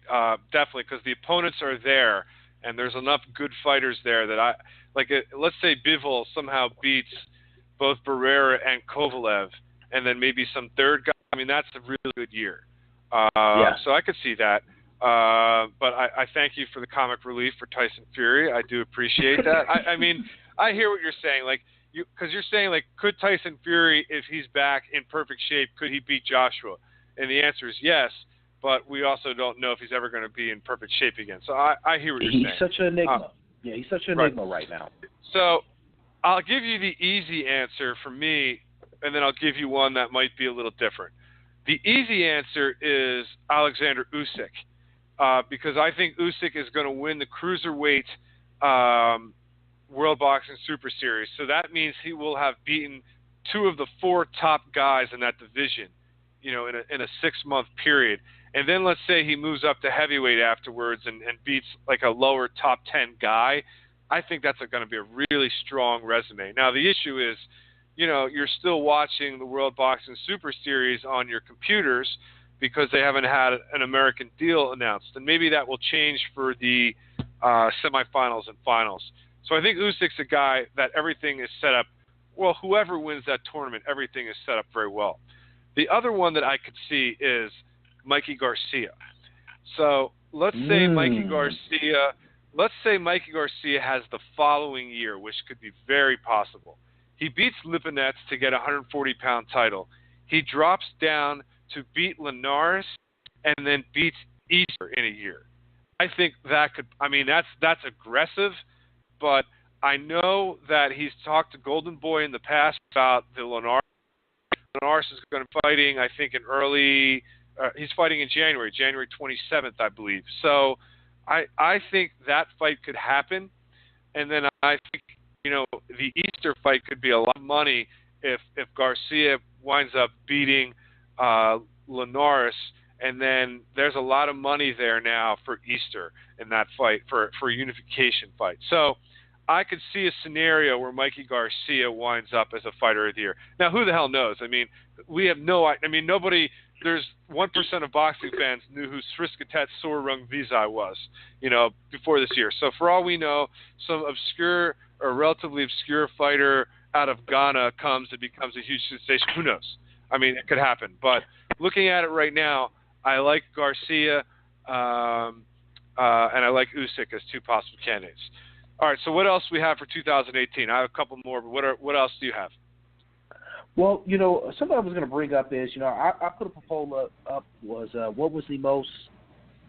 definitely, because the opponents are there, and there's enough good fighters there that let's say Bivol somehow beats both Barrera and Kovalev, and then maybe some third guy. I mean, that's a really good year. So I could see that. But I thank you for the comic relief for Tyson Fury. I do appreciate that. I mean, I hear what you're saying. Because you're saying, could Tyson Fury, if he's back in perfect shape, could he beat Joshua? And the answer is yes, but we also don't know if he's ever going to be in perfect shape again. So I hear what you're saying. He's such an enigma. He's such an enigma right now. So I'll give you the easy answer for me, and then I'll give you one that might be a little different. The easy answer is Alexander Usyk, because I think Usyk is going to win the cruiserweight World Boxing Super Series. So that means he will have beaten 2 of the 4 top guys in that division, in a 6-month period. And then let's say he moves up to heavyweight afterwards and beats a lower top 10 guy. I think that's going to be a really strong resume. Now, the issue is, you're still watching the World Boxing Super Series on your computers because they haven't had an American deal announced. And maybe that will change for the semifinals and finals. So I think Usyk's a guy that everything is set up. Well, whoever wins that tournament, everything is set up very well. The other one that I could see is Mikey Garcia. So let's say Mikey Garcia has the following year, which could be very possible. He beats Lipinets to get a 140-pound title. He drops down to beat Linares and then beats Easter in a year. I think that could – I mean, that's aggressive, but I know that he's talked to Golden Boy in the past about the Linares. Linares is going to be fighting, I think, he's fighting in January 27th, I believe. So I think that fight could happen, and then I think – the Easter fight could be a lot of money if Garcia winds up beating Linares, and then there's a lot of money there now for Easter in that fight, for a unification fight. So I could see a scenario where Mikey Garcia winds up as a fighter of the year. Now, who the hell knows? I mean, we have nobody – there's 1% of boxing fans knew who Sriskatet Sorung Vizai was, before this year. So for all we know, some obscure or relatively obscure fighter out of Ghana comes and becomes a huge sensation. Who knows? I mean, it could happen. But looking at it right now, I like Garcia and I like Usyk as 2 possible candidates. All right, so what else we have for 2018? I have a couple more, but what else do you have? Well, something I was going to bring up is, I put a poll up was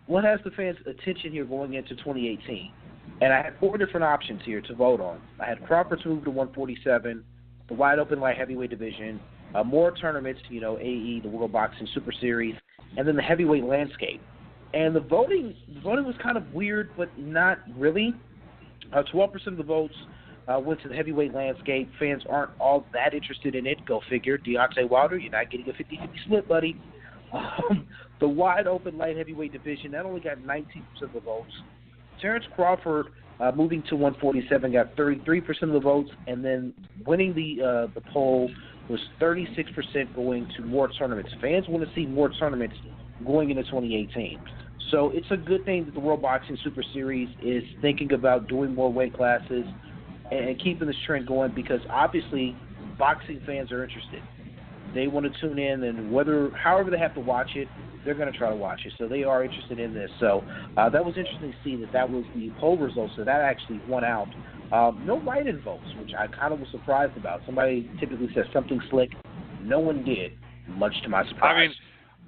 what has the fans' attention here going into 2018? And I had 4 different options here to vote on. I had Crawford's move to 147, the wide open light heavyweight division, more tournaments, AE, the World Boxing Super Series, and then the heavyweight landscape. And the voting was kind of weird, but not really. 12% of the votes went to the heavyweight landscape. Fans aren't all that interested in it. Go figure. Deontay Wilder, you're not getting a 50-50 split, buddy. The wide open light heavyweight division that only got 19% of the votes. Terrence Crawford, moving to 147, got 33% of the votes, and then winning the poll was 36% going to more tournaments. Fans want to see more tournaments going into 2018. So it's a good thing that the World Boxing Super Series is thinking about doing more weight classes and keeping this trend going, because obviously boxing fans are interested. They want to tune in, and however they have to watch it, they're going to try to watch it. So they are interested in this. So that was interesting to see that was the poll results. So that actually won out. No write-in votes, which I kind of was surprised about. Somebody typically says something slick. No one did, much to my surprise. I mean,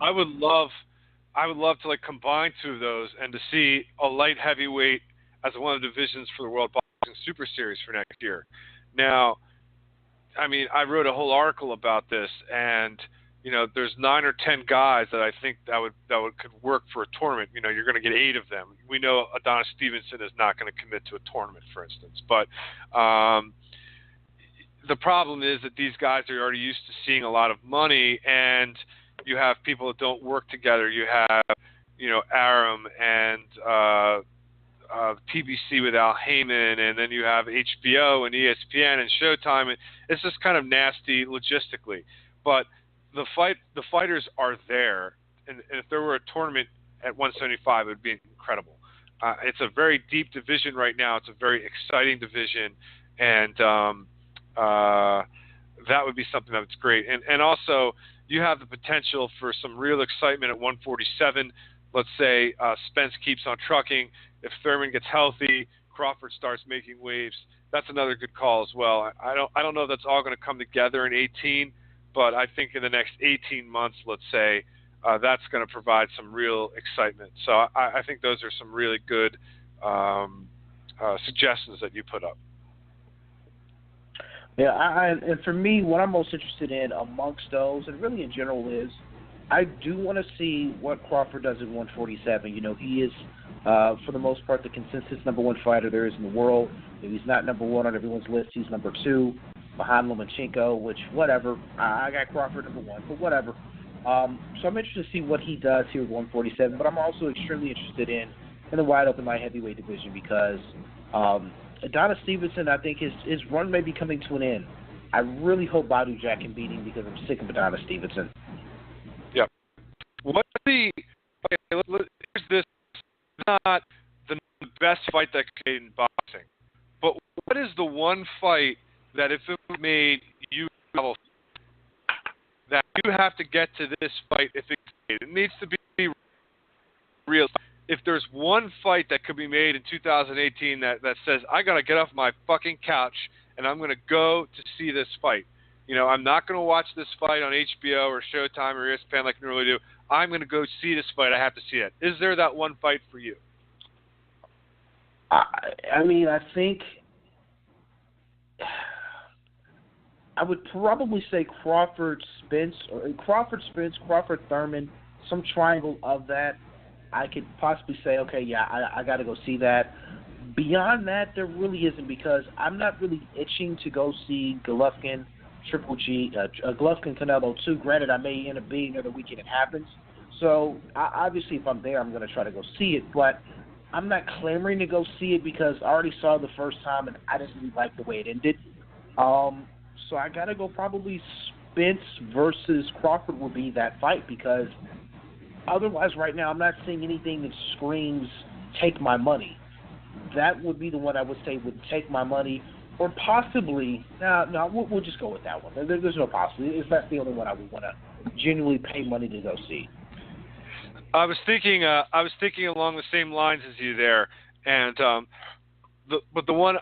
I would love to like combine two of those and to see a light heavyweight as one of the divisions for the World Boxing Super Series for next year. Now, I mean, I wrote a whole article about this, and you know, there's 9 or 10 guys that I think that could work for a tournament. You know, you're going to get 8 of them. We know Adonis Stevenson is not going to commit to a tournament, for instance. But the problem is that these guys are already used to seeing a lot of money, and you have people that don't work together. You have, you know, Aram and PBC with Al Heyman, and then you have HBO and ESPN and Showtime. And it's just kind of nasty logistically. But the fighters are there, and if there were a tournament at 175, it would be incredible. It's a very deep division right now. It's a very exciting division, and that would be something that's great. And also, you have the potential for some real excitement at 147. Let's say Spence keeps on trucking. If Thurman gets healthy, Crawford starts making waves. That's another good call as well. I don't know if that's all going to come together in 18. But I think in the next 18 months, let's say, that's going to provide some real excitement. So I think those are some really good suggestions that you put up. Yeah, and for me, what I'm most interested in amongst those, and really in general, is I do want to see what Crawford does at 147. You know, he is, for the most part, the consensus number 1 fighter there is in the world. If he's not number 1 on everyone's list, he's number 2. Behind Lomachenko, which, whatever. I got Crawford number 1, but whatever. So I'm interested to see what he does here with 147, but I'm also extremely interested in the wide open light heavyweight division, because Adonis Stevenson, I think his run may be coming to an end. I really hope Badu Jack can beat him, because I'm sick of Adonis Stevenson. Yeah. Here's this, not the best fight that could be made in boxing, but what is the one fight that if it was made, you travel, that you have to get to this fight if it's made? It needs to be real. If there's one fight that could be made in 2018 that says, I got to get off my fucking couch and I'm going to go to see this fight. You know, I'm not going to watch this fight on HBO or Showtime or ESPN like I normally do. I'm going to go see this fight. I have to see it. Is there that one fight for you? I mean, I think I would probably say Crawford Spence, Crawford Thurman, some triangle of that. I could possibly say, okay, yeah, I got to go see that. Beyond that, there really isn't, because I'm not really itching to go see Golovkin, Triple G, Golovkin Canelo 2. Granted, I may end up being there the weekend it happens. So obviously, if I'm there, I'm going to try to go see it. But I'm not clamoring to go see it, because I already saw it the first time and I didn't really like the way it ended. So I got to go probably Spence versus Crawford will be that fight, because otherwise right now I'm not seeing anything that screams take my money. That would be the one I would say would take my money, or possibly, we'll just go with that one. There's no possibility. If that's the only one I would want to genuinely pay money to go see. I was thinking along the same lines as you there, and but the one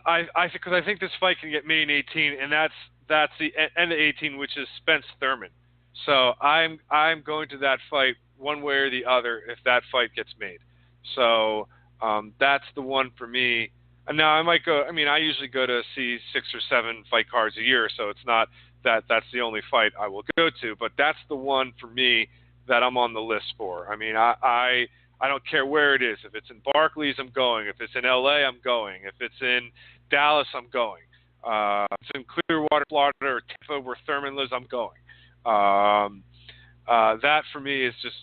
because I think this fight can get made in 18, and that's the end of 18, which is Spence Thurman. So I'm going to that fight one way or the other if that fight gets made. So that's the one for me. And now I might go. I mean, I usually go to see 6 or 7 fight cards a year, so it's not that's the only fight I will go to. But that's the one for me that I'm on the list for. I mean, I don't care where it is. If it's in Barclays, I'm going. If it's in LA, I'm going. If it's in Dallas, I'm going. If it's in Clearwater, Florida, or Tampa, where Thurman lives, I'm going. That for me is just,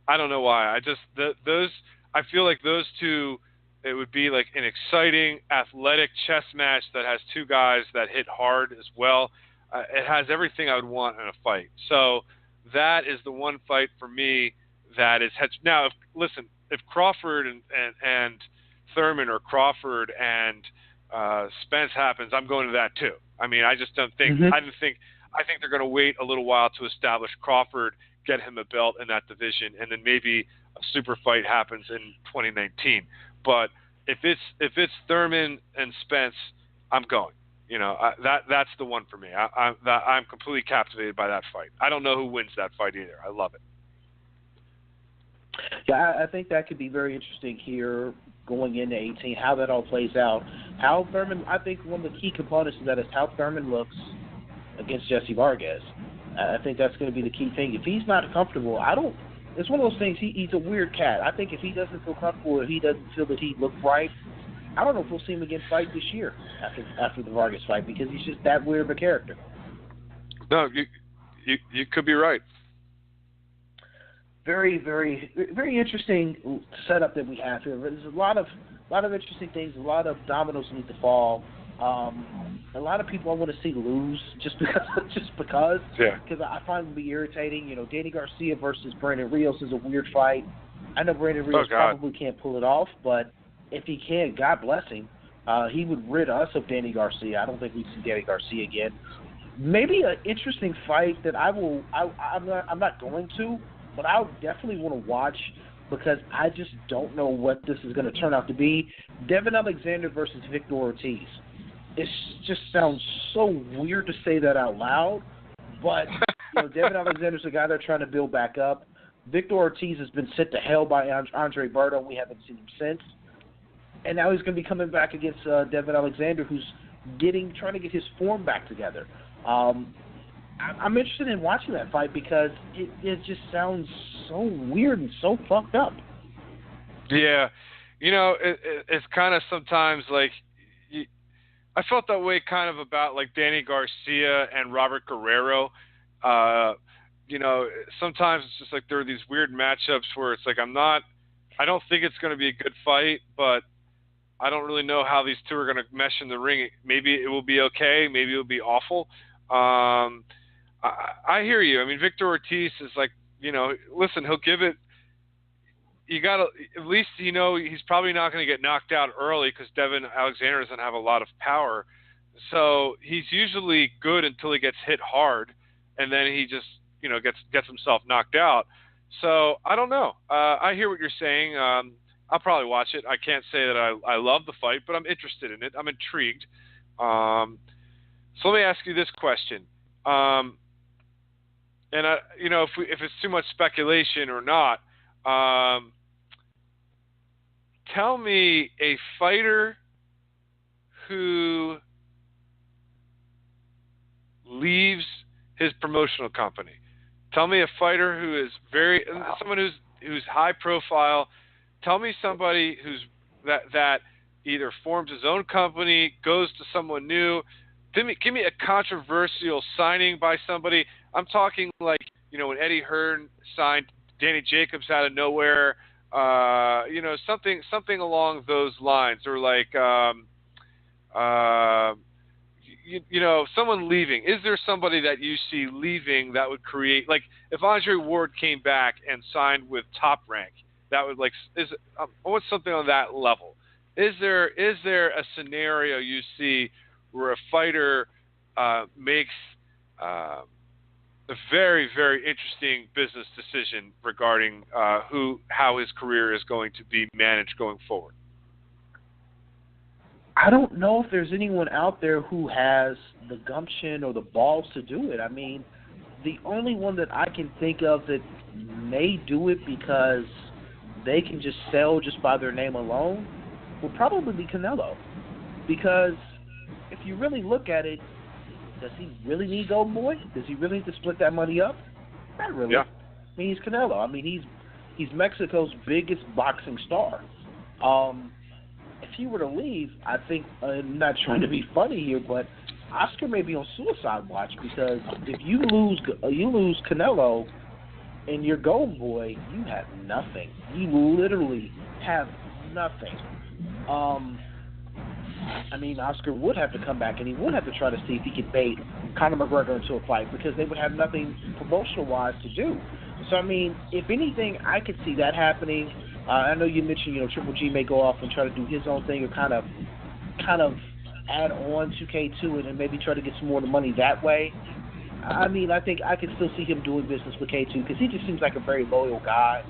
I don't know why. I feel like those two, it would be like an exciting athletic chess match that has two guys that hit hard as well. It has everything I would want in a fight. So that is the one fight for me that is heads. Now, if Crawford and Thurman or Crawford and Spence happens, I'm going to that too. I mean, I just don't think. I think they're going to wait a little while to establish Crawford, get him a belt in that division, and then maybe a super fight happens in 2019. But if it's Thurman and Spence, I'm going. That's the one for me. I'm completely captivated by that fight. I don't know who wins that fight either. I love it. Yeah, I think that could be very interesting here going into 18, how that all plays out. How Thurman, I think one of the key components of that is how Thurman looks against Jesse Vargas. I think that's going to be the key thing. If he's not comfortable, it's one of those things, he's a weird cat. I think if he doesn't feel comfortable, if he doesn't feel that he looked right, I don't know if we'll see him again fight this year after the Vargas fight, because he's just that weird of a character. No, you could be right. Very, very, very interesting setup that we have here. There's a lot of interesting things. A lot of dominoes need to fall. A lot of people I want to see lose just because. Yeah. Because I find it to be irritating. Danny Garcia versus Brandon Rios is a weird fight. I know Brandon Rios probably can't pull it off, but if he can, God bless him. He would rid us of Danny Garcia. I don't think we'd see Danny Garcia again. Maybe an interesting fight that I'm not going to, but I would definitely want to watch because I just don't know what this is going to turn out to be. Devin Alexander versus Victor Ortiz. It just sounds so weird to say that out loud, but Devin Alexander's a guy they're trying to build back up. Victor Ortiz has been sent to hell by Andre Berto. We haven't seen him since. And now he's going to be coming back against Devin Alexander, who's trying to get his form back together. I'm interested in watching that fight because it just sounds so weird and so fucked up. Yeah. It's kind of sometimes like I felt that way kind of about like Danny Garcia and Robert Guerrero. Sometimes it's just like there are these weird matchups where it's like I don't think it's going to be a good fight, but I don't really know how these two are going to mesh in the ring. Maybe it will be okay. Maybe it will be awful. I hear you. I mean, Victor Ortiz is like, listen, he'll give it. You got to, at least, he's probably not going to get knocked out early because Devin Alexander doesn't have a lot of power. So he's usually good until he gets hit hard, and then he just, gets himself knocked out. So I don't know. I hear what you're saying. I'll probably watch it. I can't say that I love the fight, but I'm interested in it. I'm intrigued. So let me ask you this question. If it's too much speculation or not, tell me a fighter who leaves his promotional company. Tell me a fighter who is someone who's high profile. Tell me somebody who's that either forms his own company, goes to someone new. Give me a controversial signing by somebody. I'm talking like, when Eddie Hearn signed Danny Jacobs out of nowhere, something along those lines, or like, someone leaving. Is there somebody that you see leaving that would create, like if Andre Ward came back and signed with Top Rank, that would what's something on that level? Is there a scenario you see where a fighter makes a very, very interesting business decision regarding how his career is going to be managed going forward? I don't know if there's anyone out there who has the gumption or the balls to do it. I mean, the only one that I can think of that may do it because they can just sell just by their name alone would probably be Canelo. Because if you really look at it, does he really need Golden Boy? Does he really need to split that money up? Not really. Yeah. I mean, he's Canelo. I mean, he's Mexico's biggest boxing star. If he were to leave, I think, I'm not trying to be funny here, but Oscar may be on suicide watch because if you lose Canelo, and your Golden Boy, you have nothing. You literally have nothing. I mean, Oscar would have to come back, and he would have to try to see if he could bait Conor McGregor into a fight because they would have nothing promotional-wise to do. So, I mean, if anything, I could see that happening. I know you mentioned, Triple G may go off and try to do his own thing or kind of add on to K2 and maybe try to get some more of the money that way. I mean, I think I could still see him doing business with K2 because he just seems like a very loyal guy.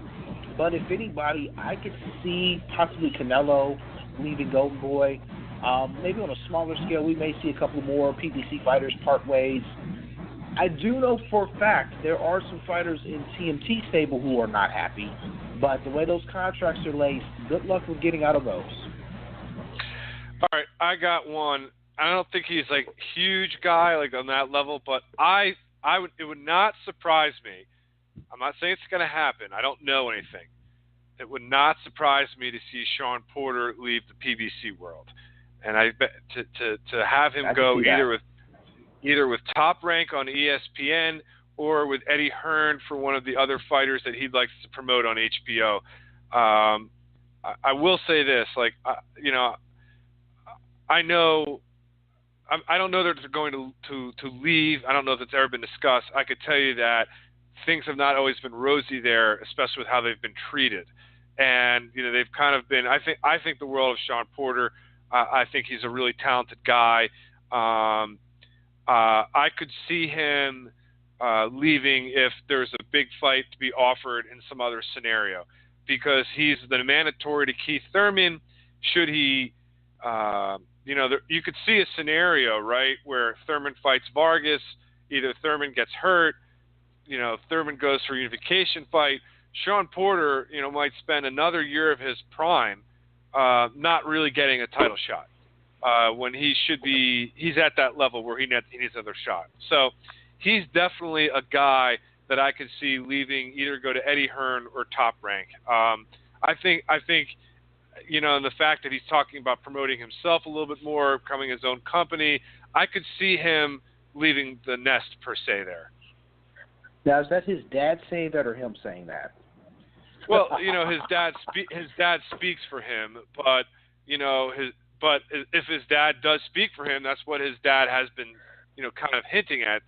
But if anybody, I could see possibly Canelo leaving Golden Boy. Maybe on a smaller scale, we may see a couple more PBC fighters part ways. I do know for a fact there are some fighters in TMT stable who are not happy, but the way those contracts are laced, good luck with getting out of those. All right, I got one. I don't think he's like huge guy like on that level, but it would not surprise me. I'm not saying it's going to happen. I don't know anything. It would not surprise me to see Sean Porter leave the PBC world, and I bet to have him go either with Top Rank on ESPN or with Eddie Hearn for one of the other fighters that he'd like to promote on HBO. I will say this, I know. I don't know that they're going to leave. I don't know if it's ever been discussed. I could tell you that things have not always been rosy there, especially with how they've been treated. And they've kind of been. I think the world of Sean Porter. I think he's a really talented guy. I could see him leaving if there's a big fight to be offered in some other scenario, because he's the mandatory to Keith Thurman. Should he? You could see a scenario, right, where Thurman fights Vargas. Either Thurman gets hurt, Thurman goes for a unification fight. Sean Porter, might spend another year of his prime not really getting a title shot when he's at that level where he needs another shot. So he's definitely a guy that I could see leaving, either go to Eddie Hearn or Top Rank. I think. And the fact that he's talking about promoting himself a little bit more, becoming his own company, I could see him leaving the nest per se there. Now, is that his dad saying that or him saying that? Well, his dad speaks for him, but if his dad does speak for him, that's what his dad has been, kind of hinting at.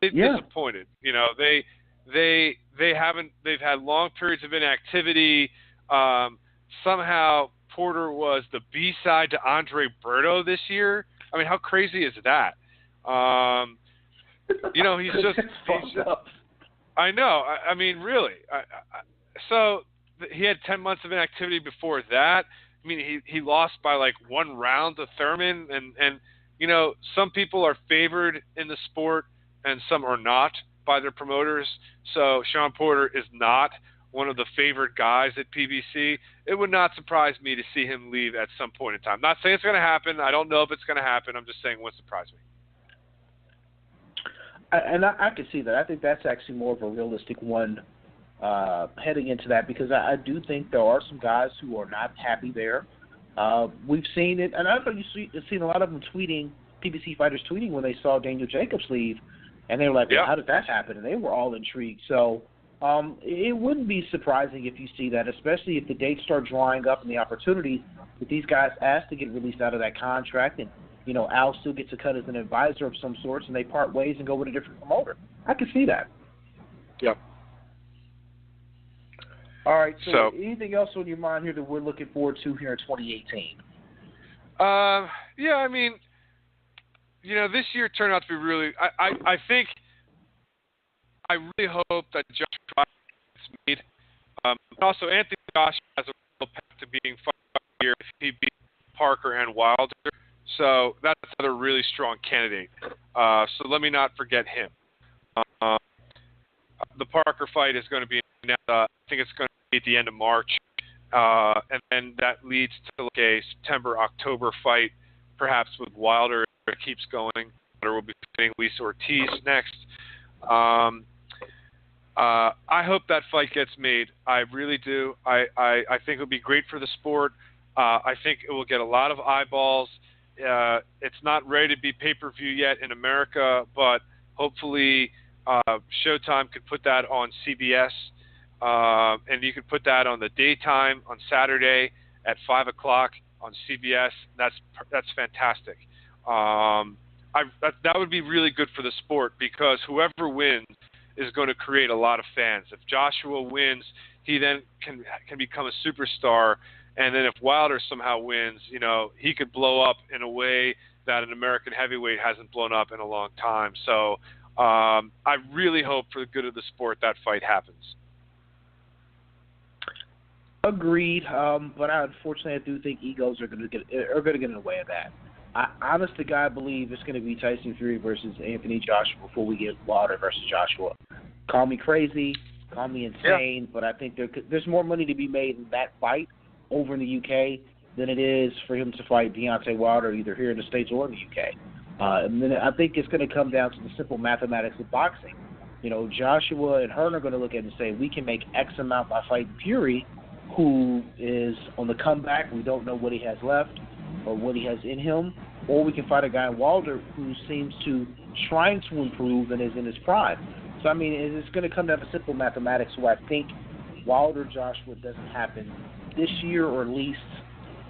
They're disappointed. They've had long periods of inactivity. Somehow Porter was the B-side to Andre Berto this year. I mean, how crazy is that? He's just I know. I mean, really. So he had 10 months of inactivity before that. I mean, he lost by like 1 round to Thurman, and some people are favored in the sport and some are not by their promoters. So Sean Porter is not one of the favored guys at PBC. It would not surprise me to see him leave at some point in time. Not saying it's going to happen. I don't know if it's going to happen. I'm just saying it wouldn't surprise me. I can see that. I think that's actually more of a realistic one heading into that, because I do think there are some guys who are not happy there. We've seen it, and I know you've seen a lot of them tweeting, PBC fighters tweeting when they saw Daniel Jacobs leave, and they were like, well, how did that happen? And they were all intrigued. So it wouldn't be surprising if you see that, especially if the dates start drying up and the opportunity that these guys ask to get released out of that contract, and Al still gets a cut as an advisor of some sorts, and they part ways and go with a different promoter. I can see that. Yep. All right, so anything else on your mind here that we're looking forward to here in 2018? Yeah, I mean, this year turned out to be really, I think, I really hope that Josh is made. Also, Anthony Josh has a real path to being fired here if he beats Parker and Wilder. So that's another really strong candidate. So let me not forget him. The Parker fight is going to be, I think it's going to be at the end of March. And then that leads to like a September-October fight, perhaps with Wilder if it keeps going. Wilder will be fighting Luis Ortiz next. I hope that fight gets made. I really do. I think it would be great for the sport. I think it will get a lot of eyeballs. It's not ready to be pay-per-view yet in America, but hopefully Showtime could put that on CBS and you could put that on the daytime on Saturday at 5 o'clock on CBS. That's fantastic. That would be really good for the sport, because whoever wins is going to create a lot of fans. If Joshua wins, he then can become a superstar, and then if Wilder somehow wins, he could blow up in a way that an American heavyweight hasn't blown up in a long time. So I really hope, for the good of the sport, that fight happens. Agreed, but unfortunately I do think egos are going to get in the way of that. I honest to God believe it's going to be Tyson Fury versus Anthony Joshua before we get Wilder versus Joshua. Call me crazy, call me insane, but I think there's more money to be made in that fight over in the UK than it is for him to fight Deontay Wilder either here in the States or in the UK. And then I think it's going to come down to the simple mathematics of boxing. Joshua and Hearn are going to look at it and say, we can make X amount by fighting Fury, who is on the comeback. We don't know what he has left or what he has in him. Or we can fight a guy, Wilder, who seems to trying to improve and is in his prime. So, it's going to come down to simple mathematics, where I think Wilder-Joshua doesn't happen this year, or at least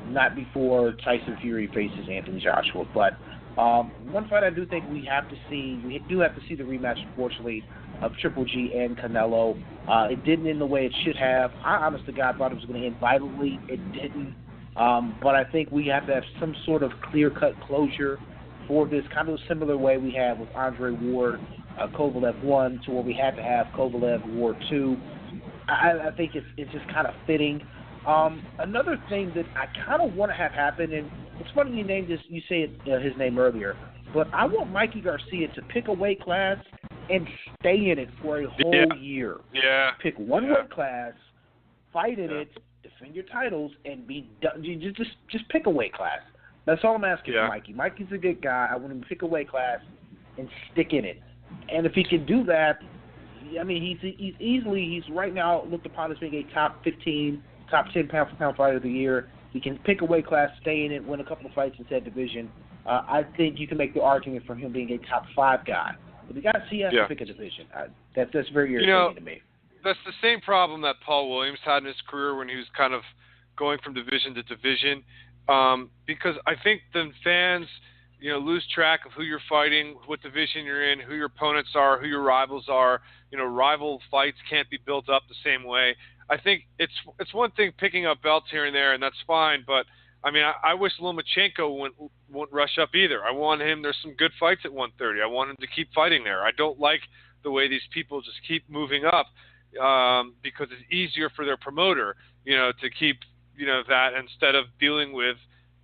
not before Tyson Fury faces Anthony Joshua. But one fight I do think we do have to see the rematch, unfortunately, of Triple G and Canelo. It didn't end the way it should have. I, honest to God, thought it was going to end violently. It didn't. But I think we have to have some sort of clear-cut closure for this, kind of a similar way we had with Andre Ward, Kovalev 1, to where we had to have Kovalev Ward 2. I think it's just kind of fitting. Another thing that I kind of want to have happen, and it's funny you say his name earlier, but I want Mikey Garcia to pick a weight class and stay in it for a whole year. Yeah. Pick one weight class, fight in it, defend your titles, and be done. Just pick a weight class. That's all I'm asking for Mikey. Mikey's a good guy. I want him to pick a weight class and stick in it. And if he can do that, he's right now looked upon as being a top 15, top 10 pound-for-pound fighter of the year. He can pick a weight class, stay in it, win a couple of fights in said division. I think you can make the argument for him being a top 5 guy. But he has to pick a division. That's very irritating to me. That's the same problem that Paul Williams had in his career when he was kind of going from division to division, because I think the fans, lose track of who you're fighting, what division you're in, who your opponents are, who your rivals are. Rival fights can't be built up the same way. I think it's one thing picking up belts here and there, and that's fine, but I wish Lomachenko wouldn't rush up either. I want him. There's some good fights at 130. I want him to keep fighting there. I don't like the way these people just keep moving up, because it's easier for their promoter, to keep, that instead of dealing with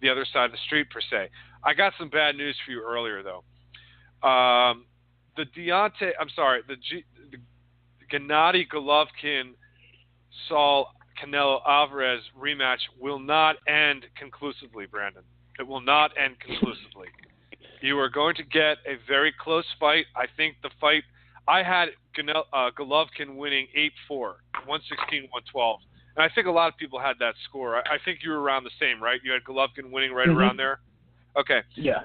the other side of the street per se. I got some bad news for you earlier though. The Gennady Golovkin Saul Canelo Alvarez rematch will not end conclusively, Brandon. It will not end conclusively. You are going to get a very close fight. I think the fight, I had Golovkin winning 8-4, 116-112. And I think a lot of people had that score. I think you were around the same, right? You had Golovkin winning right around there? Okay. Yeah.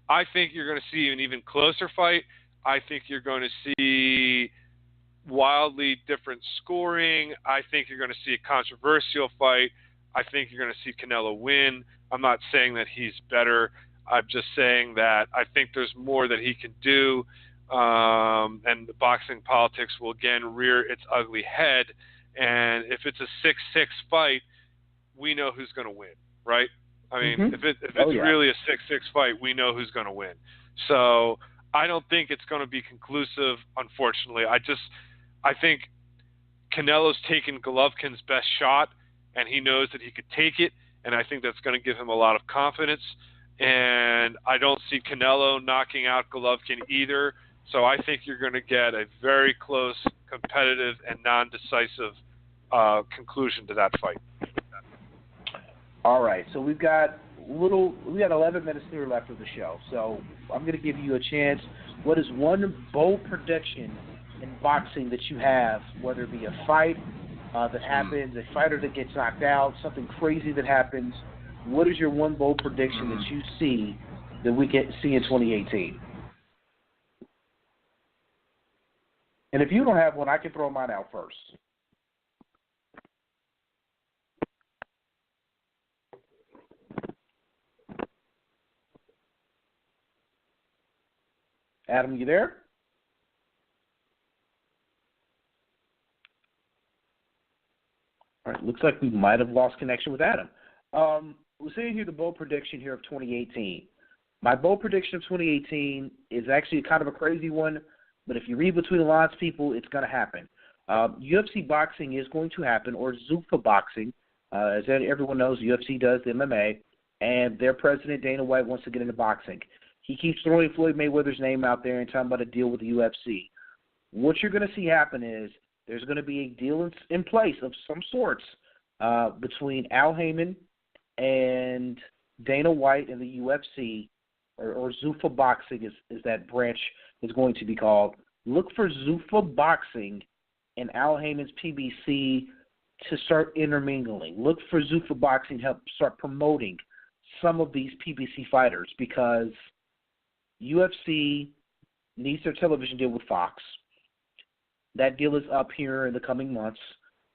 I think you're going to see an even closer fight. I think you're going to see wildly different scoring. I think you're going to see a controversial fight. I think you're going to see Canelo win. I'm not saying that he's better. I'm just saying that I think there's more that he can do. And the boxing politics will again rear its ugly head. And if it's a 6-6 fight, we know who's going to win, right? If it's really a 6-6 fight, we know who's going to win. So I don't think it's going to be conclusive, unfortunately. I think Canelo's taken Golovkin's best shot, and he knows that he could take it, and I think that's going to give him a lot of confidence. And I don't see Canelo knocking out Golovkin either. So I think you're going to get a very close, competitive, and non-decisive conclusion to that fight. All right, so we got 11 minutes here left of the show. So I'm going to give you a chance. What is one bold prediction in boxing that you have, whether it be a fight that happens, a fighter that gets knocked out, something crazy that happens? What is your one bold prediction that you see that we can see in 2018? And if you don't have one, I can throw mine out first. Adam, you there? All right, looks like we might have lost connection with Adam. We're seeing here the bold prediction here of 2018. My bold prediction of 2018 is actually kind of a crazy one, but if you read between the lines, people, it's going to happen. UFC boxing is going to happen, or Zuffa boxing. As everyone knows, UFC does the MMA, and their president, Dana White, wants to get into boxing. He keeps throwing Floyd Mayweather's name out there and talking about a deal with the UFC. What you're going to see happen is there's going to be a deal in place of some sorts between Al Heyman and Dana White and the UFC, or Zuffa Boxing is that branch is going to be called. Look for Zuffa Boxing and Al Heyman's PBC to start intermingling. Look for Zuffa Boxing to help start promoting some of these PBC fighters, because UFC needs their television deal with Fox. That deal is up here in the coming months.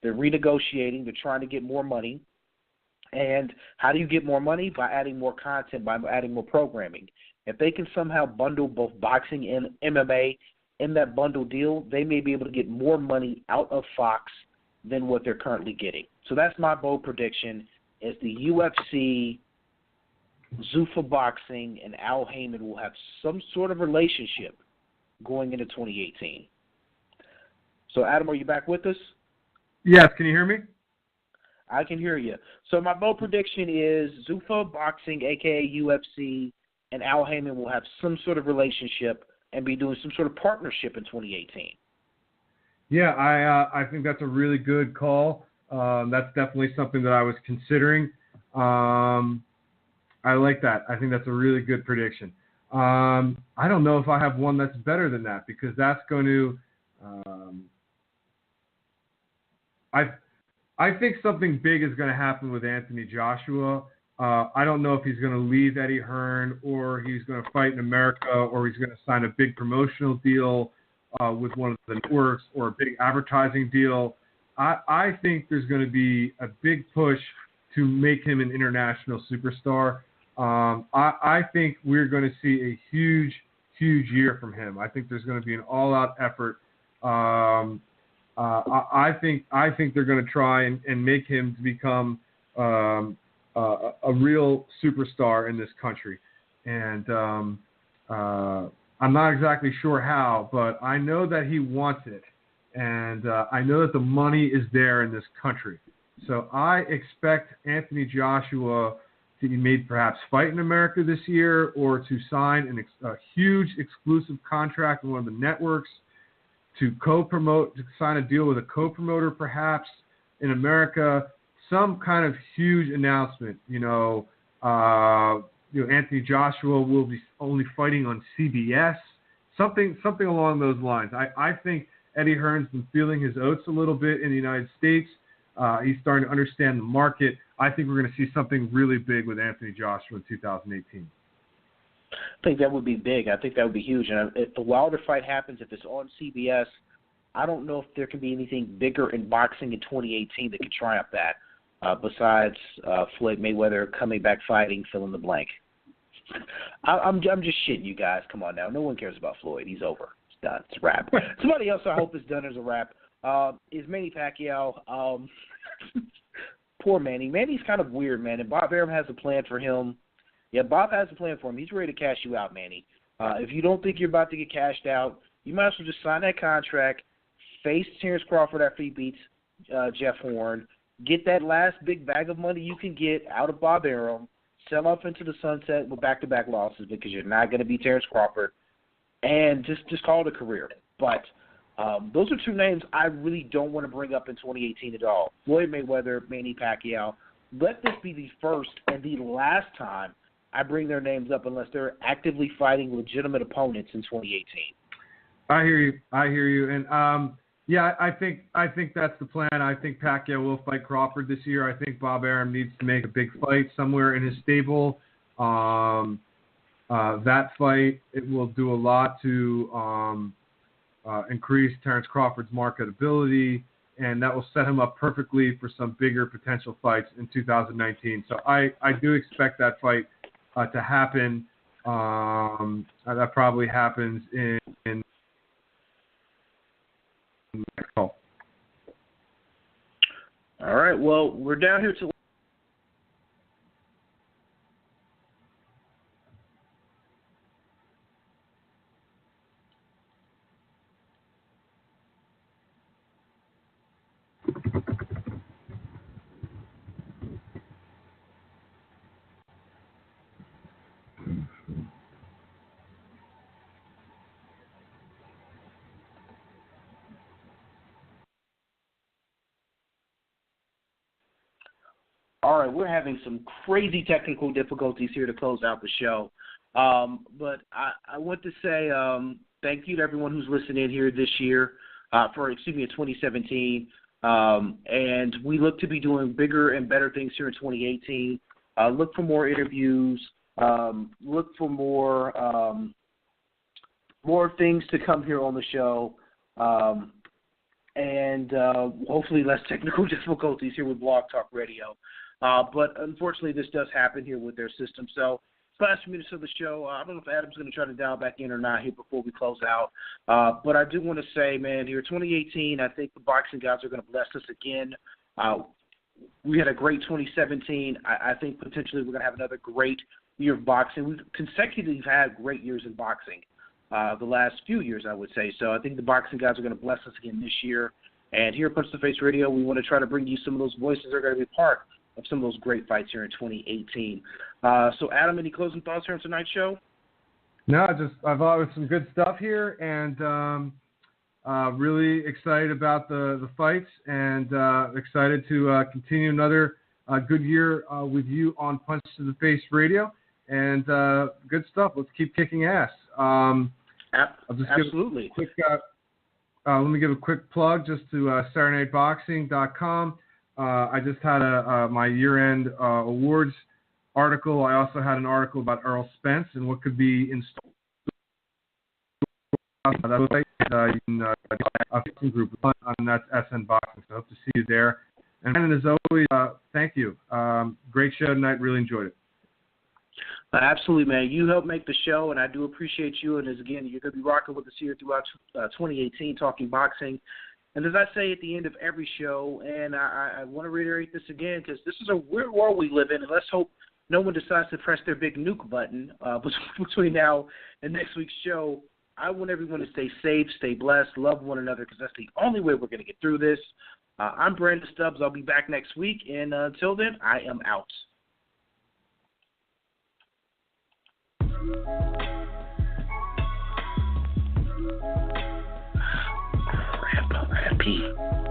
They're renegotiating. They're trying to get more money. And how do you get more money? By adding more content, by adding more programming. If they can somehow bundle both boxing and MMA in that bundle deal, they may be able to get more money out of Fox than what they're currently getting. So that's my bold prediction, is the UFC, Zuffa Boxing, and Al Heyman will have some sort of relationship going into 2018. So, Adam, are you back with us? Yes, can you hear me? I can hear you. So my bold prediction is Zuffa Boxing, a.k.a. UFC, and Al Heyman will have some sort of relationship and be doing some sort of partnership in 2018. Yeah, I think that's a really good call. That's definitely something that I was considering. I like that. I think that's a really good prediction. I don't know if I have one that's better than that, because that's going to I think something big is going to happen with Anthony Joshua. I don't know if he's going to leave Eddie Hearn, or he's going to fight in America, or he's going to sign a big promotional deal with one of the networks, or a big advertising deal. I think there's going to be a big push to make him an international superstar. I think we're going to see a huge, huge year from him. I think there's going to be an all-out effort. I think they're going to try and make him to become a real superstar in this country. And I'm not exactly sure how, but I know that he wants it. And I know that the money is there in this country. So I expect Anthony Joshua to be made perhaps fight in America this year, or to sign a huge exclusive contract with one of the networks, to co-promote, to sign a deal with a co-promoter perhaps in America, some kind of huge announcement. Anthony Joshua will be only fighting on CBS, something along those lines. I think Eddie Hearn's been feeling his oats a little bit in the United States. He's starting to understand the market. I think we're going to see something really big with Anthony Joshua in 2018. I think that would be big. I think that would be huge. And if the Wilder fight happens, if it's on CBS, I don't know if there can be anything bigger in boxing in 2018 that can triumph that, besides Floyd Mayweather coming back fighting, fill in the blank. I'm just shitting you guys. Come on now. No one cares about Floyd. He's over. It's done. It's a wrap. Somebody else I hope is done as a wrap is Manny Pacquiao. Poor Manny. Manny's kind of weird, man, and Bob Arum has a plan for him. Yeah, Bob has a plan for him. He's ready to cash you out, Manny. If you don't think you're about to get cashed out, you might as well just sign that contract, face Terrence Crawford after he beats Jeff Horn, get that last big bag of money you can get out of Bob Arum, sell off into the sunset with back-to-back losses, because you're not going to beat Terrence Crawford, and just call it a career. But those are two names I really don't want to bring up in 2018 at all. Floyd Mayweather, Manny Pacquiao. Let this be the first and the last time I bring their names up, unless they're actively fighting legitimate opponents in 2018. I hear you. And I think that's the plan. I think Pacquiao will fight Crawford this year. I think Bob Arum needs to make a big fight somewhere in his stable. That fight, it will do a lot to increase Terrence Crawford's marketability, and that will set him up perfectly for some bigger potential fights in 2019. So I do expect that fight to happen. That probably happens in next call. All right. Well, we're down here to. All right, we're having some crazy technical difficulties here to close out the show. But I want to say thank you to everyone who's listening here this year, 2017. And we look to be doing bigger and better things here in 2018. Look for more interviews. Look for more things to come here on the show. And hopefully less technical difficulties here with Blog Talk Radio. But unfortunately, this does happen here with their system. So, last few minutes of the show, I don't know if Adam's going to try to dial back in or not here before we close out. But I do want to say, man, here 2018, I think the boxing gods are going to bless us again. We had a great 2017. I think potentially we're going to have another great year of boxing. We've consecutively had great years in boxing the last few years, I would say. So I think the boxing gods are going to bless us again this year. And here at Punch to Face Radio, we want to try to bring you some of those voices that are going to be part of some of those great fights here in 2018. So, Adam, any closing thoughts here on tonight's show? No, I thought it was some good stuff here, and really excited about the fights, and excited to continue another good year with you on Punch to the Face Radio, and good stuff. Let's keep kicking ass. Absolutely. Let me give a quick plug just to SaturdayNightBoxing.com. I just had my year-end awards article. I also had an article about Earl Spence and what could be in store. You can a Facebook group, and that's SN Boxing. So I hope to see you there. And as always, thank you. Great show tonight. Really enjoyed it. Absolutely, man. You helped make the show, and I do appreciate you. And as again, you're going to be rocking with us here throughout 2018, talking boxing. And as I say at the end of every show, and I want to reiterate this again, because this is a weird world we live in, and let's hope no one decides to press their big nuke button between now and next week's show. I want everyone to stay safe, stay blessed, love one another, because that's the only way we're going to get through this. I'm Brandon Stubbs. I'll be back next week, and until then, I am out. Crap, I had to pee.